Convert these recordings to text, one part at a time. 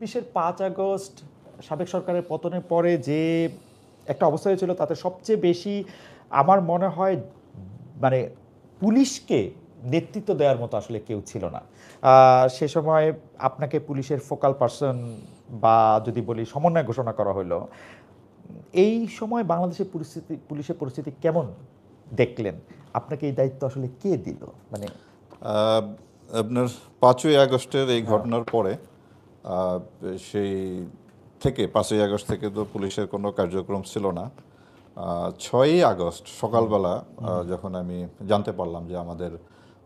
পুলিশের ৫ আগস্ট সাবেক সরকারের পতনের পরে যে একটা অবস্থা হয়েছিল তাতে সবচেয়ে বেশি আমার মনে হয় মানে পুলিশকে নেতৃত্ব দেওয়ার মতো আসলে কেউ ছিল না। সে সময় আপনাকে পুলিশের ফোকাল পারসন বা যদি বলি সমন্বয় ঘোষণা করা হলো। এই সময় বাংলাদেশের পুলিশের পরিস্থিতি কেমন দেখলেন? আপনাকে এই দায়িত্ব আসলে কে দিল? মানে আহ, আপনার ৫ই আগস্টের এই ঘটনার পরে আহ, সেই থেকে ৫ই আগস্ট থেকে তো পুলিশের কোনো কার্যক্রম ছিল না। ৬ই আগস্ট সকালবেলা যখন আমি জানতে পারলাম যে আমাদের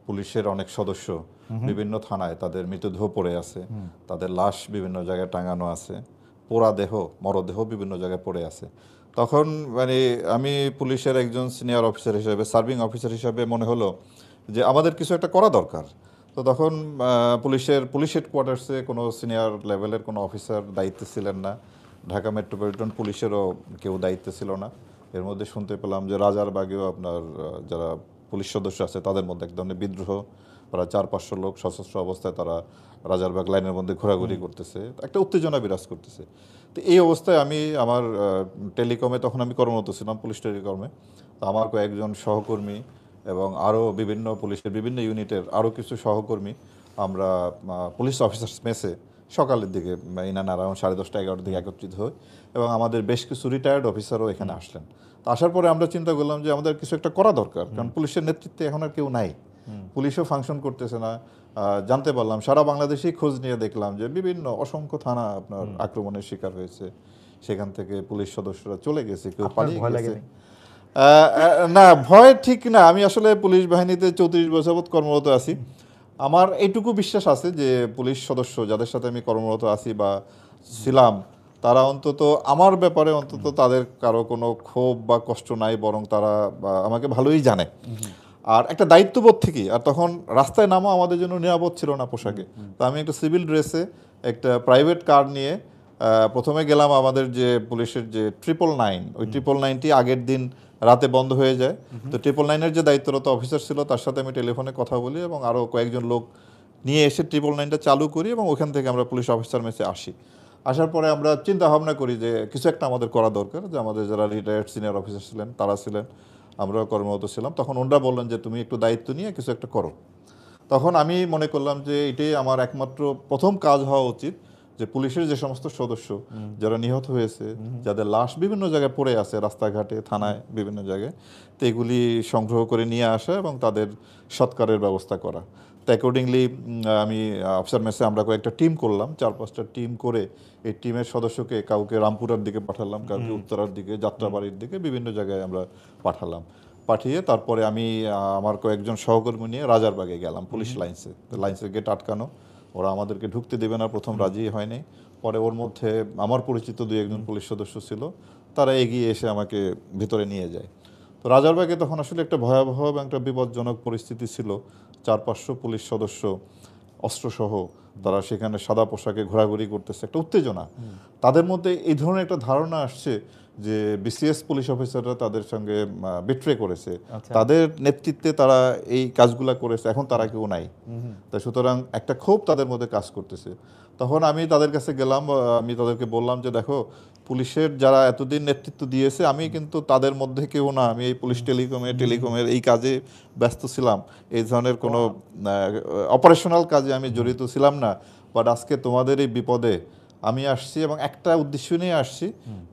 পুলিশের অনেক সদস্য বিভিন্ন থানায় তাদের মৃতদেহ পড়ে আছে, তাদের লাশ বিভিন্ন জায়গায় টাঙানো আছে, পোড়া দেহ মরদেহ বিভিন্ন জায়গায় পড়ে আছে, তখন মানে আমি পুলিশের একজন সিনিয়র অফিসার হিসেবে, সার্ভিং অফিসার হিসেবে মনে হলো যে আমাদের কিছু একটা করা দরকার। তো তখন পুলিশ হেডকোয়ার্টার্সে কোনো সিনিয়র লেভেলের কোনো অফিসার দায়িত্বে ছিলেন না, ঢাকা মেট্রোপলিটন পুলিশেরও কেউ দায়িত্বে ছিল না। এর মধ্যে শুনতে পেলাম যে রাজারবাগেও আপনার যারা পুলিশ সদস্য আছে তাদের মধ্যে এক ধরনের বিদ্রোহ, প্রায় ৪-৫০০ লোক সশস্ত্র অবস্থায় তারা রাজারবাগ লাইনের মধ্যে ঘোরাঘুরি করতেছে, একটা উত্তেজনা বিরাজ করতেছে। তো এই অবস্থায় আমি আমার টেলিকমে, তখন আমি কর্মরত ছিলাম পুলিশ টেলিকমে, তো আমার কয়েকজন সহকর্মী এবং আরও বিভিন্ন পুলিশের বিভিন্ন ইউনিটের আরও কিছু সহকর্মী আমরা পুলিশ অফিসার্স মেসে সকালের দিকে ইনান অ্যারাউন্ড 10:30-11টার দিকে একত্রিত হই এবং আমাদের বেশ কিছু রিটায়ার্ড অফিসারও এখানে আসলেন। তো আসার পরে আমরা চিন্তা করলাম যে আমাদের কিছু একটা করা দরকার, কারণ পুলিশের নেতৃত্বে এখন আর কেউ নাই, পুলিশও ফাংশন করতেছে না। জানতে পারলাম সারা বাংলাদেশেই খোঁজ নিয়ে দেখলাম যে বিভিন্ন অসংখ্য থানা আপনার আক্রমণের শিকার হয়েছে, সেখান থেকে পুলিশ সদস্যরা চলে গেছে, কেউ পালিয়ে গেছে। না, ভয় ঠিক না, আমি আসলে পুলিশ বাহিনীতে 34 বছর যাবৎ কর্মরত আছি। আমার এইটুকু বিশ্বাস আছে যে পুলিশ সদস্য যাদের সাথে আমি কর্মরত আছি বা ছিলাম, তারা অন্তত আমার ব্যাপারে অন্তত তাদের কারো কোনো ক্ষোভ বা কষ্ট নাই, বরং তারা আমাকে ভালোই জানে। আর একটা দায়িত্ববোধ থেকে, আর তখন রাস্তায় নামা আমাদের জন্য নিরাপদ ছিল না পোশাকে। তো আমি একটা সিভিল ড্রেসে একটা প্রাইভেট কার নিয়ে প্রথমে গেলাম আমাদের যে পুলিশের যে 999, ওই 999টি আগের দিন রাতে বন্ধ হয়ে যায়। তো 999-এর যে দায়িত্বরত অফিসার ছিল তার সাথে আমি টেলিফোনে কথা বলি এবং আরও কয়েকজন লোক নিয়ে এসে 999টা চালু করি এবং ওখান থেকে আমরা পুলিশ অফিসার মেসে আসি। আসার পরে আমরা চিন্তা ভাবনা করি যে কিছু একটা আমাদের করা দরকার, যে আমাদের যারা রিটায়ার্ড সিনিয়র অফিসার ছিলেন তারা ছিলেন, আমরাও কর্মরত ছিলাম। তখন ওনারা বললেন যে তুমি একটু দায়িত্ব নিয়ে কিছু একটা করো। তখন আমি মনে করলাম যে এটাই আমার একমাত্র প্রথম কাজ হওয়া উচিত, যে পুলিশের যে সমস্ত সদস্য যারা নিহত হয়েছে, যাদের লাশ বিভিন্ন জায়গায় পড়ে আছে রাস্তাঘাটে, থানায়, বিভিন্ন জায়গায়, তো এগুলি সংগ্রহ করে নিয়ে আসা এবং তাদের সৎকারের ব্যবস্থা করা। তো অ্যাকর্ডিংলি আমি অফিসার মেসে আমরা কয়েকটা টিম করলাম, 4-5টা টিম করে এই টিমের সদস্যকে কাউকে রামপুরার দিকে পাঠালাম, কাউকে উত্তরার দিকে, যাত্রাবাড়ির দিকে, বিভিন্ন জায়গায় আমরা পাঠালাম। পাঠিয়ে তারপরে আমি আমার কয়েকজন সহকর্মী নিয়ে রাজারবাগে গেলাম পুলিশ লাইন্সে। লাইন্সের গেট আটকানো, ওরা আমাদেরকে ঢুকতে দেবে না, প্রথম রাজি হয়নি। পরে ওর মধ্যে আমার পরিচিত 2-1 পুলিশ সদস্য ছিল, তারা এগিয়ে এসে আমাকে ভিতরে নিয়ে যায়। তো রাজারবাগে তখন আসলে একটা ভয়াবহ এবং একটা বিপজ্জনক পরিস্থিতি ছিল। 400-500 পুলিশ সদস্য অস্ত্রসহ তারা সেখানে সাদা পোশাকে ঘোরাঘুরি করতেছে, একটা উত্তেজনা। তাদের মধ্যে এই ধরনের একটা ধারণা আসছে যে বিসিএস পুলিশ অফিসাররা তাদের সঙ্গে বিট্রে করেছে, তাদের নেতৃত্বে তারা এই কাজগুলা করেছে, এখন তারা কেউ নাই। তাই সুতরাং একটা ক্ষোভ তাদের মধ্যে কাজ করতেছে। তখন আমি তাদের কাছে গেলাম, আমি তাদেরকে বললাম যে দেখো, পুলিশের যারা এতদিন নেতৃত্ব দিয়েছে আমি কিন্তু তাদের মধ্যে কেউ না, আমি এই পুলিশ টেলিকমের এই কাজে ব্যস্ত ছিলাম, এই ধরনের কোনো অপারেশনাল কাজে আমি জড়িত ছিলাম না। বাট আজকে তোমাদের এই বিপদে আমি আসছি এবং একটা উদ্দেশ্য নিয়ে আসছি,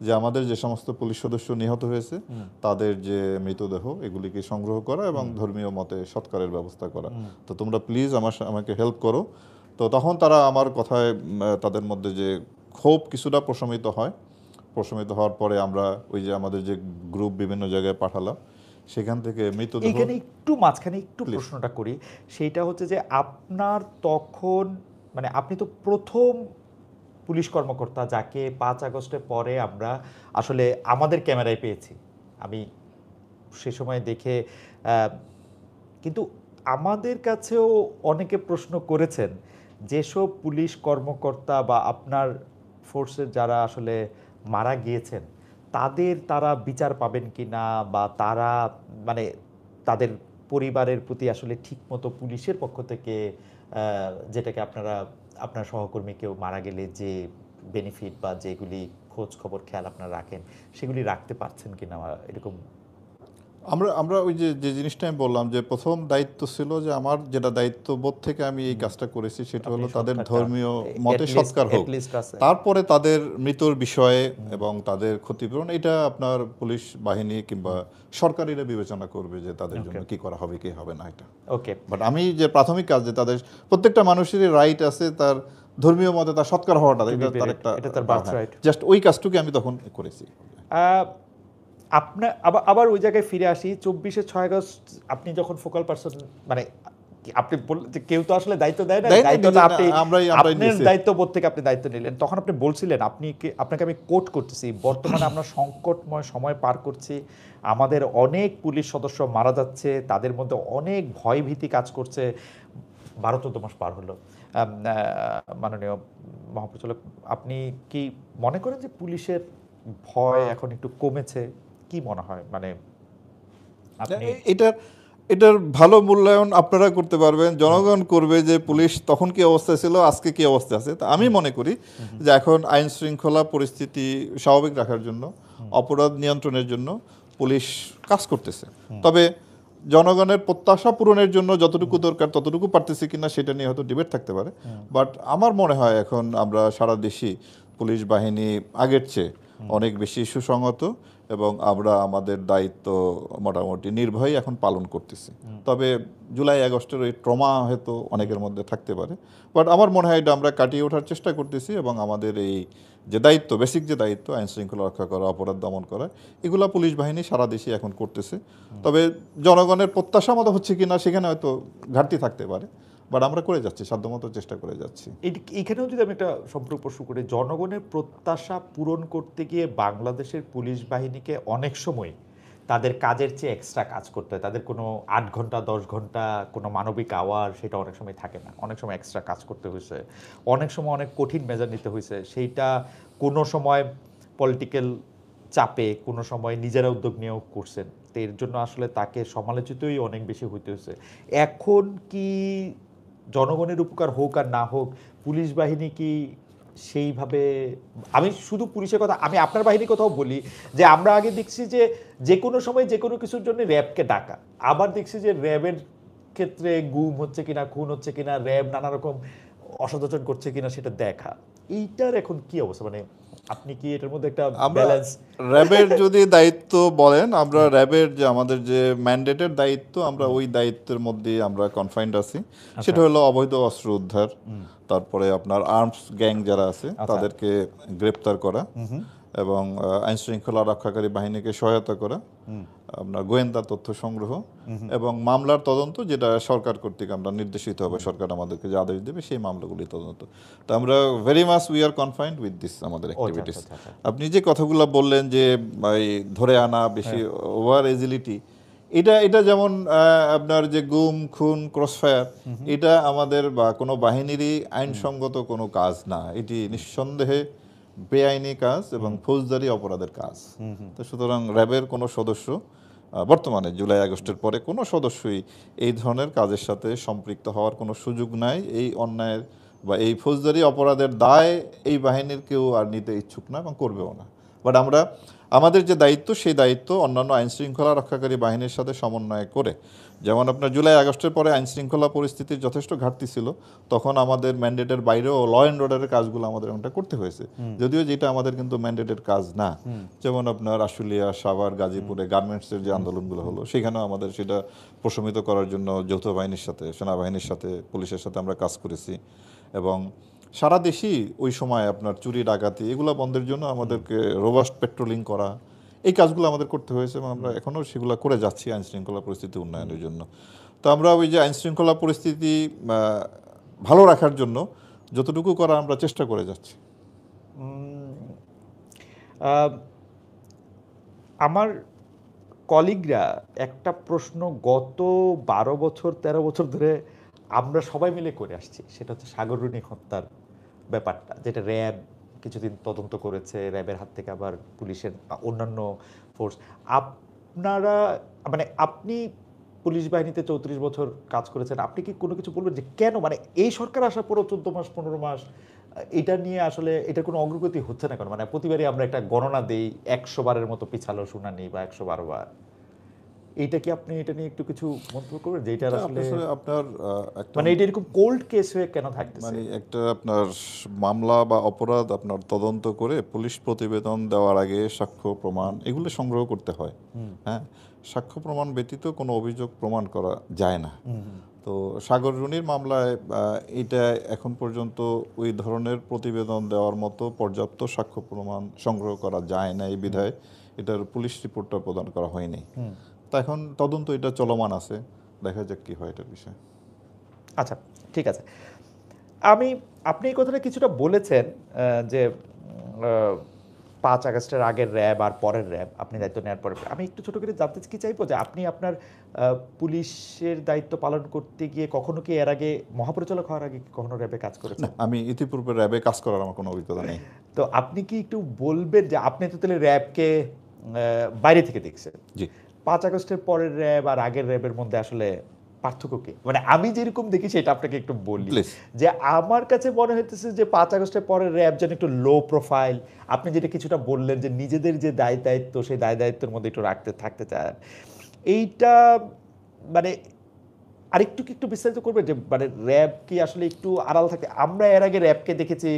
যে আমাদের যে সমস্ত পুলিশ সদস্য নিহত হয়েছে তাদের যে মৃতদেহ এগুলিকে সংগ্রহ করা এবং ধর্মীয় মতে সৎকারের ব্যবস্থা করা। তো তোমরা প্লিজ আমাকে হেল্প করো। তো তখন তারা আমার কথায় তাদের মধ্যে যে ক্ষোভ কিছুটা প্রশমিত হয়। প্রশমিত হওয়ার পরে আমরা ওই যে আমাদের যে গ্রুপ বিভিন্ন জায়গায় পাঠালাম, সেখান থেকে মৃতদেহ। এইখানে একটু মাঝখানে একটু প্রশ্নটা করি, সেইটা হচ্ছে যে আপনার তখন মানে আপনি তো প্রথম পুলিশ কর্মকর্তা যাকে ৫ আগস্টের পরে আমরা আসলে আমাদের ক্যামেরায় পেয়েছি। আমি সে সময় দেখে কিন্তু আমাদের কাছেও অনেকে প্রশ্ন করেছেন যেসব পুলিশ কর্মকর্তা বা আপনার ফোর্সের যারা আসলে মারা গিয়েছেন তারা বিচার পাবেন কি না, বা তারা মানে তাদের পরিবারের প্রতি আসলে ঠিকমতো পুলিশের পক্ষ থেকে যেটাকে আপনারা আপনার সহকর্মী কেউ মারা গেলে যে বেনিফিট বা যেগুলি খোঁজ খবর খেয়াল আপনারা রাখেন সেগুলি রাখতে পারছেন কিনা এরকম? আমরা আমরা ওই যে যে জিনিসটা আমি বললাম যে প্রথম দায়িত্ব ছিল যে আমার যেটা দায়িত্ববোধ থেকে আমি এই কাজটা করেছি সেটা আপনি হলো তাদের সৎকারটা ধর্মীয় মতে সৎকার হোক, এটলিস্ট আছে। তারপরে তাদের মৃত্যুর বিষয়ে এবং তাদের ক্ষতিপূরণ এটা আপনার পুলিশ বাহিনী কিংবা সরকারিরা বিবেচনা করবে যে তাদের জন্য কি করা হবে কি হবে না এটা। ওকে। বাট আমি যে প্রাথমিক কাজ যে তাদের প্রত্যেকটা মানুষেরই রাইট আছে তার ধর্মীয় মতে তার সৎকার হওয়াটা, এটা তার একটা এটা তার বার্থ রাইট। জাস্ট ওই কাজটুকু আমি তখন করেছি। আপনার আবার আবার ওই জায়গায় ফিরে আসি, 24/6 আগস্ট আপনি যখন ফোকাল পারসন, মানে আপনি বললেন যে কেউ তো আসলে দায়িত্ব দেয় না, দায়িত্বটা আপনি আপনার দায়িত্ববোধ থেকে আপনি দায়িত্ব নিলেন। তখন আপনি বলছিলেন, আপনাকে আমি কোট করতেছি, বর্তমানে আমরা সংকটময় সময় পার করছি, আমাদের অনেক পুলিশ সদস্য মারা যাচ্ছে, তাদের মধ্যে অনেক ভয় ভীতি কাজ করছে। 12-14 মাস পার হলো। মাননীয় মহাপরিচালক, আপনি কি মনে করেন যে পুলিশের ভয় এখন একটু কমেছে? কি মনে হয়, মানে আপনি এটার ভালো মূল্যায়ন আপনারা করতে পারবেন, জনগণ করবে যে পুলিশ তখন কি অবস্থায় ছিল, আজকে কি অবস্থা আছে। তা আমি মনে করি যে এখন আইন শৃঙ্খলা পরিস্থিতি স্বাভাবিক রাখার জন্য, অপরাধ নিয়ন্ত্রণের জন্য পুলিশ কাজ করতেছে। তবে জনগণের প্রত্যাশা পূরণের জন্য যতটুকু দরকার ততটুকু পারতেছি কিনা সেটা নিয়ে হয়তো ডিবেট থাকতে পারে। বাট আমার মনে হয় এখন আমরা সারা দেশই পুলিশ বাহিনী আগের চেয়ে অনেক বেশি সুসংহত এবং আমরা আমাদের দায়িত্ব মোটামুটি নির্ভয়ে এখন পালন করতেছি। তবে জুলাই আগস্টের ওই ট্রমা হয়তো অনেকের মধ্যে থাকতে পারে, বাট আমার মনে হয় এটা আমরা কাটিয়ে ওঠার চেষ্টা করতেছি এবং আমাদের এই যে দায়িত্ব, বেসিক যে দায়িত্ব আইন শৃঙ্খলা রক্ষা করা, অপরাধ দমন করা, এগুলা পুলিশ বাহিনী সারা দেশে এখন করতেছে। তবে জনগণের প্রত্যাশা মতো হচ্ছে কিনা সেখানে হয়তো ঘাটতি থাকতে পারে, বাট আমরা করে যাচ্ছি, সাধ্যমতো চেষ্টা করে যাচ্ছি। এইখানেও যদি আমি একটা সম্পর্ক প্রশ্ন করি, জনগণের প্রত্যাশা পূরণ করতে গিয়ে বাংলাদেশের পুলিশ বাহিনীকে অনেক সময় তাদের কাজের চেয়ে এক্সট্রা কাজ করতে হয়। তাদের কোনো 8 ঘন্টা 10 ঘন্টা কোনো মানবিক আওয়ার সেটা অনেক সময় থাকে না, অনেক সময় এক্সট্রা কাজ করতে হয়েছে, অনেক সময় অনেক কঠিন মেজার নিতে হয়েছে। সেইটা কোনো সময় পলিটিক্যাল চাপে, কোনো সময় নিজেরা উদ্যোগ নিয়েও করছেন। তো এর জন্য আসলে তাকে সমালোচিতই অনেক বেশি হইতে হয়েছে। এখন কি জনগণের উপকার হোক আর না হোক, পুলিশ বাহিনী কি সেইভাবে, আমি শুধু পুলিশের কথা, আমি আপনার বাহিনীর কথাও বলি, যে আমরা আগে দেখছি যে যে কোনো সময় যে কোনো কিছুর জন্য র্যাবকে ডাকা, আবার দেখছি যে র্যাবের ক্ষেত্রে গুম হচ্ছে কিনা, খুন হচ্ছে কিনা, র্যাব নানা রকম অসদাচরণ করছে কিনা সেটা দেখা। এইটার এখন কি অবস্থা, মানে আপনি কি এটার মধ্যে একটা আমরা ব্যালেন্স? র্যাবের যদি দায়িত্ব বলেন, আমরা র্যাবের যে আমাদের যে ম্যান্ডেটের দায়িত্ব, আমরা ওই দায়িত্বের মধ্যে আমরা কনফাইন্ড আছি। সেটা হলো অবৈধ অস্ত্র উদ্ধার, তারপরে আপনার আর্মস গ্যাং যারা আছে তাদেরকে গ্রেপ্তার করা এবং আইন শৃঙ্খলা রক্ষাকারী বাহিনীকে সহায়তা করা, আপনার গোয়েন্দা তথ্য সংগ্রহ এবং মামলার তদন্ত, যেটা সরকার কর্তৃক আমরা নির্দেশিত হবে, সরকার আমাদেরকে যে আদেশ দেবে সেই মামলাগুলি তদন্ত। তো আমরা very much we are confined with this আমাদের অ্যাক্টিভিটিস। আপনি যে কথাগুলো বললেন যে এই ধরে আনা বেশি ওভার এজিলিটি, এটা যেমন আপনার যে গুম খুন ক্রসফায়ার, এটা আমাদের বা কোনো বাহিনীরই আইনসঙ্গত কোনো কাজ না। এটি নিঃসন্দেহে বেআইনি কাজ এবং ফৌজদারি অপরাধের কাজ। তো সুতরাং র্যাবের কোনো সদস্য বর্তমানে জুলাই আগস্টের পরে কোনো সদস্যই এই ধরনের কাজের সাথে সম্পৃক্ত হওয়ার কোনো সুযোগ নাই। এই অন্যায়ের বা এই ফৌজদারি অপরাধের দায় এই বাহিনীর কেউ আর নিতে ইচ্ছুক না এবং করবেও না। বাট আমরা আমাদের যে দায়িত্ব, সেই দায়িত্ব অন্যান্য আইনশৃঙ্খলা রক্ষাকারী বাহিনীর সাথে সমন্বয় করে, যেমন আপনার জুলাই আগস্টের পরে আইনশৃঙ্খলা পরিস্থিতির যথেষ্ট ঘাটতি ছিল, তখন আমাদের ম্যান্ডেটের বাইরেও ল অ্যান্ড অর্ডারের কাজগুলো আমাদের ওটা করতে হয়েছে, যদিও যেটা আমাদের কিন্তু ম্যান্ডেটের কাজ না। যেমন আপনার আশুলিয়া, সাভার, গাজীপুরে গার্মেন্টসের যে আন্দোলনগুলো হলো, সেখানেও আমাদের সেটা প্রশমিত করার জন্য যৌথ বাহিনীর সাথে, সেনাবাহিনীর সাথে, পুলিশের সাথে আমরা কাজ করেছি। এবং সারা দেশেই ওই সময় আপনার চুরি ডাকাতি এগুলো বন্ধের জন্য আমাদেরকে রোবাস্ট পেট্রোলিং করা, এই কাজগুলো আমাদের করতে হয়েছে এবং আমরা এখনও সেগুলো করে যাচ্ছি আইন শৃঙ্খলা পরিস্থিতি উন্নয়নের জন্য। তো আমরা ওই যে আইন শৃঙ্খলা পরিস্থিতি ভালো রাখার জন্য যতটুকু করা আমরা চেষ্টা করে যাচ্ছি। আমার কলিগরা একটা প্রশ্ন গত 12 বছর 13 বছর ধরে আমরা সবাই মিলে করে আসছি, সেটা হচ্ছে সাগররুনি হত্যার ব্যাপারটা, যেটা র্যাব কিছুদিন তদন্ত করেছে, র্যাবের হাত থেকে আবার পুলিশের অন্যান্য ফোর্স। আপনারা, মানে আপনি পুলিশ বাহিনীতে 34 বছর কাজ করেছেন, আপনি কি কোনো কিছু বলবেন যে কেন মানে এই সরকার আসার পরও 14 মাস 15 মাস এটা নিয়ে আসলে এটার কোনো অগ্রগতি হচ্ছে না কেন? মানে প্রতিবারই আমরা একটা গণনা দেই 100 বারের মতো পিছালো শুনানি বা 112 বার। এইটা কি আপনি এটা নিয়ে একটু কিছু মন্তব্য করবেন যে এটার এটা আসলে আসলে আপনার একটা মানে এটা এরকম কোল্ড কেস হয়ে কেন থাকতেছে? মানে একটা আপনার মামলা বা অপরাধ আপনার তদন্ত করে পুলিশ প্রতিবেদন দেওয়ার আগে সাক্ষ্য প্রমাণ এগুলো সংগ্রহ করতে হয়। হ্যাঁ, সাক্ষ্য প্রমাণ ব্যতীত কোনো অভিযোগ প্রমাণ করা যায় না। তো সাগর রুনির মামলায় এটা এখন পর্যন্ত ওই ধরনের প্রতিবেদন দেওয়ার মতো পর্যাপ্ত সাক্ষ্য প্রমাণ সংগ্রহ করা যায় না, এই বিধায় এটার পুলিশ রিপোর্টটা প্রদান করা হয়নি। তা এখন তদন্ত এটা চলমান আছে, দেখা যাক কি হয় এটার বিষয়ে। আচ্ছা, ঠিক আছে। আপনি এই কথাটা কিছুটা বলেছেন যে ৫ আগস্টের আগের র্যাব আর পরের র্যাব আপনি দায়িত্ব নেওয়ার পরে আমি একটু ছোট করে জানতে কি চাইবো যে আপনি আপনার পুলিশের দায়িত্ব পালন করতে গিয়ে কখনো কি এর আগে মহাপরিচালক হওয়ার আগে কি কখনো র্যাবে কাজ না, করেছেন? আমি ইতিপূর্বে র্যাবে কাজ করার আমার কোনো অভিজ্ঞতা নেই। তো আপনি কি একটু বলবেন যে আপনি তো তাহলে র্যাবকে বাইরে থেকে দেখছেন। জি, ৫ আগস্টের পরের র্যাব আর আগের র্যাবের মধ্যে আসলে পার্থক্য কি? মানে আমি যেরকম দেখি সেটা আপনাকে একটু বলি। প্লিজ। যে আমার কাছে মনে হইতেছে যে ৫ আগস্টের পরের র্যাব যেন একটু লো প্রোফাইল। আপনি যেটা কিছুটা বললেন যে নিজেদের যে দায়-দায়িত্ব সেই দায়-দায়িত্বের মধ্যে একটু থাকতে চান। এইটা মানে আরেকটু কি একটু বিস্তারিত করবেন যে মানে র্যাব কি আসলে একটু আড়াল থাকে? আমরা এর আগে র্যাবকে দেখেছি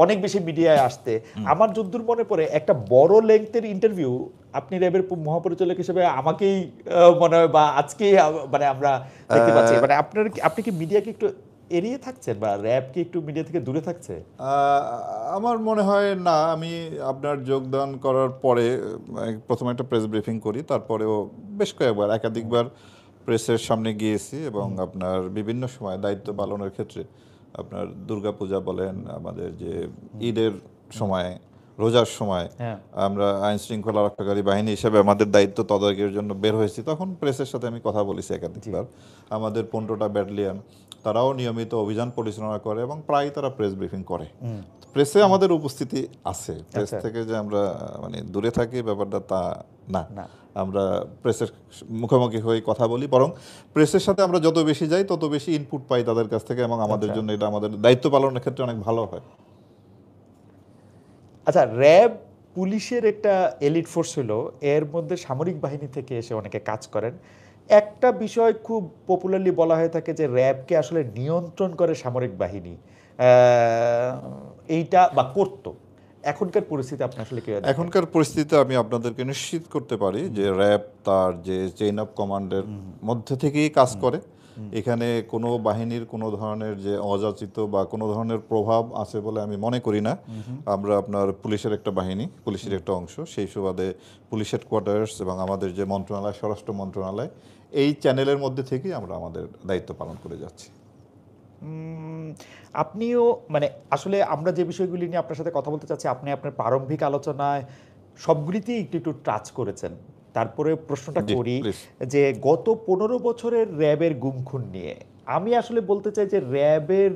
অনেক বেশি মিডিয়ায় আসতে। আমার যদ্দূর মনে পড়ে একটা বড় লেংথের ইন্টারভিউ আপনি র্যাবের মহাপরিচালক হিসেবে আমাকেই মনে হয় বা আজকেই মানে আমরা দেখতে পাচ্ছি। মানে আপনি কি মিডিয়াকে একটু এড়িয়ে থাকছেন বা র্যাব কি একটু মিডিয়া থেকে দূরে থাকছে? আমার মনে হয় না। আমি আপনার যোগদান করার পরে প্রথমে একটা প্রেস ব্রিফিং করি, তারপরেও বেশ কয়েকবার একাধিকবার প্রেসের সামনে গিয়েছি এবং আপনার বিভিন্ন সময় দায়িত্ব পালনের ক্ষেত্রে আপনার দুর্গাপূজা বলেন, আমাদের যে ঈদের সময়, রোজার সময় হ্যাঁ। আমরা আইন শৃঙ্খলা রক্ষাকারী বাহিনী হিসেবে আমাদের দায়িত্ব তদারকির জন্য বের হয়েছি, তখন প্রেসের সাথে আমি কথা বলেছি একাধিকবার। আমাদের 15টা ব্যাটালিয়ন তারাও নিয়মিত অভিযান পরিচালনা করে এবং প্রায় তারা প্রেস ব্রিফিং করে। প্রেসে আমাদের উপস্থিতি আছে, প্রেস আচ্ছা। থেকে যে আমরা মানে দূরে থাকি ব্যাপারটা তা না। না। আমরা প্রেসের মুখোমুখি হয়ে কথা বলি, বরং প্রেসের সাথে আমরা যত বেশি যাই তত বেশি ইনপুট পাই তাদের কাছ থেকে এবং আমাদের আচ্ছা। জন্য এটা আমাদের দায়িত্ব পালনের ক্ষেত্রে অনেক ভালো হয়। আচ্ছা, র্যাব পুলিশের একটা এলিট ফোর্স হলো, এর মধ্যে সামরিক বাহিনী থেকে এসে অনেকে কাজ করেন। একটা বিষয় খুব পপুলারলি বলা হয়ে থাকে যে র্যাবকে আসলে নিয়ন্ত্রণ করে সামরিক বাহিনী। এইটা বা করতো। এখনকার পরিস্থিতি আপনি আসলে কি দেখেন? এখনকার পরিস্থিতিতে আমি আপনাদেরকে নিশ্চিত করতে পারি যে র্যাব তার যে চেইন অফ কমান্ডের মধ্যে থেকেই কাজ করে। এখানে কোনো বাহিনীর কোনো ধরনের যে অযাচিত বা কোনো ধরনের প্রভাব আছে বলে আমি মনে করি না। আমরা আপনার পুলিশের একটা বাহিনী, পুলিশের একটা অংশ, সেই সুবাদে পুলিশ হেডকোয়ার্টার্স এবং আমাদের যে মন্ত্রণালয়, স্বরাষ্ট্র মন্ত্রণালয়, এই চ্যানেলের মধ্যে থেকেই আমরা আমাদের দায়িত্ব পালন করে যাচ্ছি। আপনিও মানে আসলে আমরা যে বিষয়গুলি নিয়ে আপনার সাথে কথা বলতে চাচ্ছি, আপনি আপনার প্রারম্ভিক আলোচনায় সবগুলিতেই একটু একটু টাচ করেছেন। তারপরে প্রশ্নটা জি, করি প্লিজ। যে গত 15 বছরের র্যাবের গুম খুন নিয়ে আমি আসলে বলতে চাই যে র্যাবের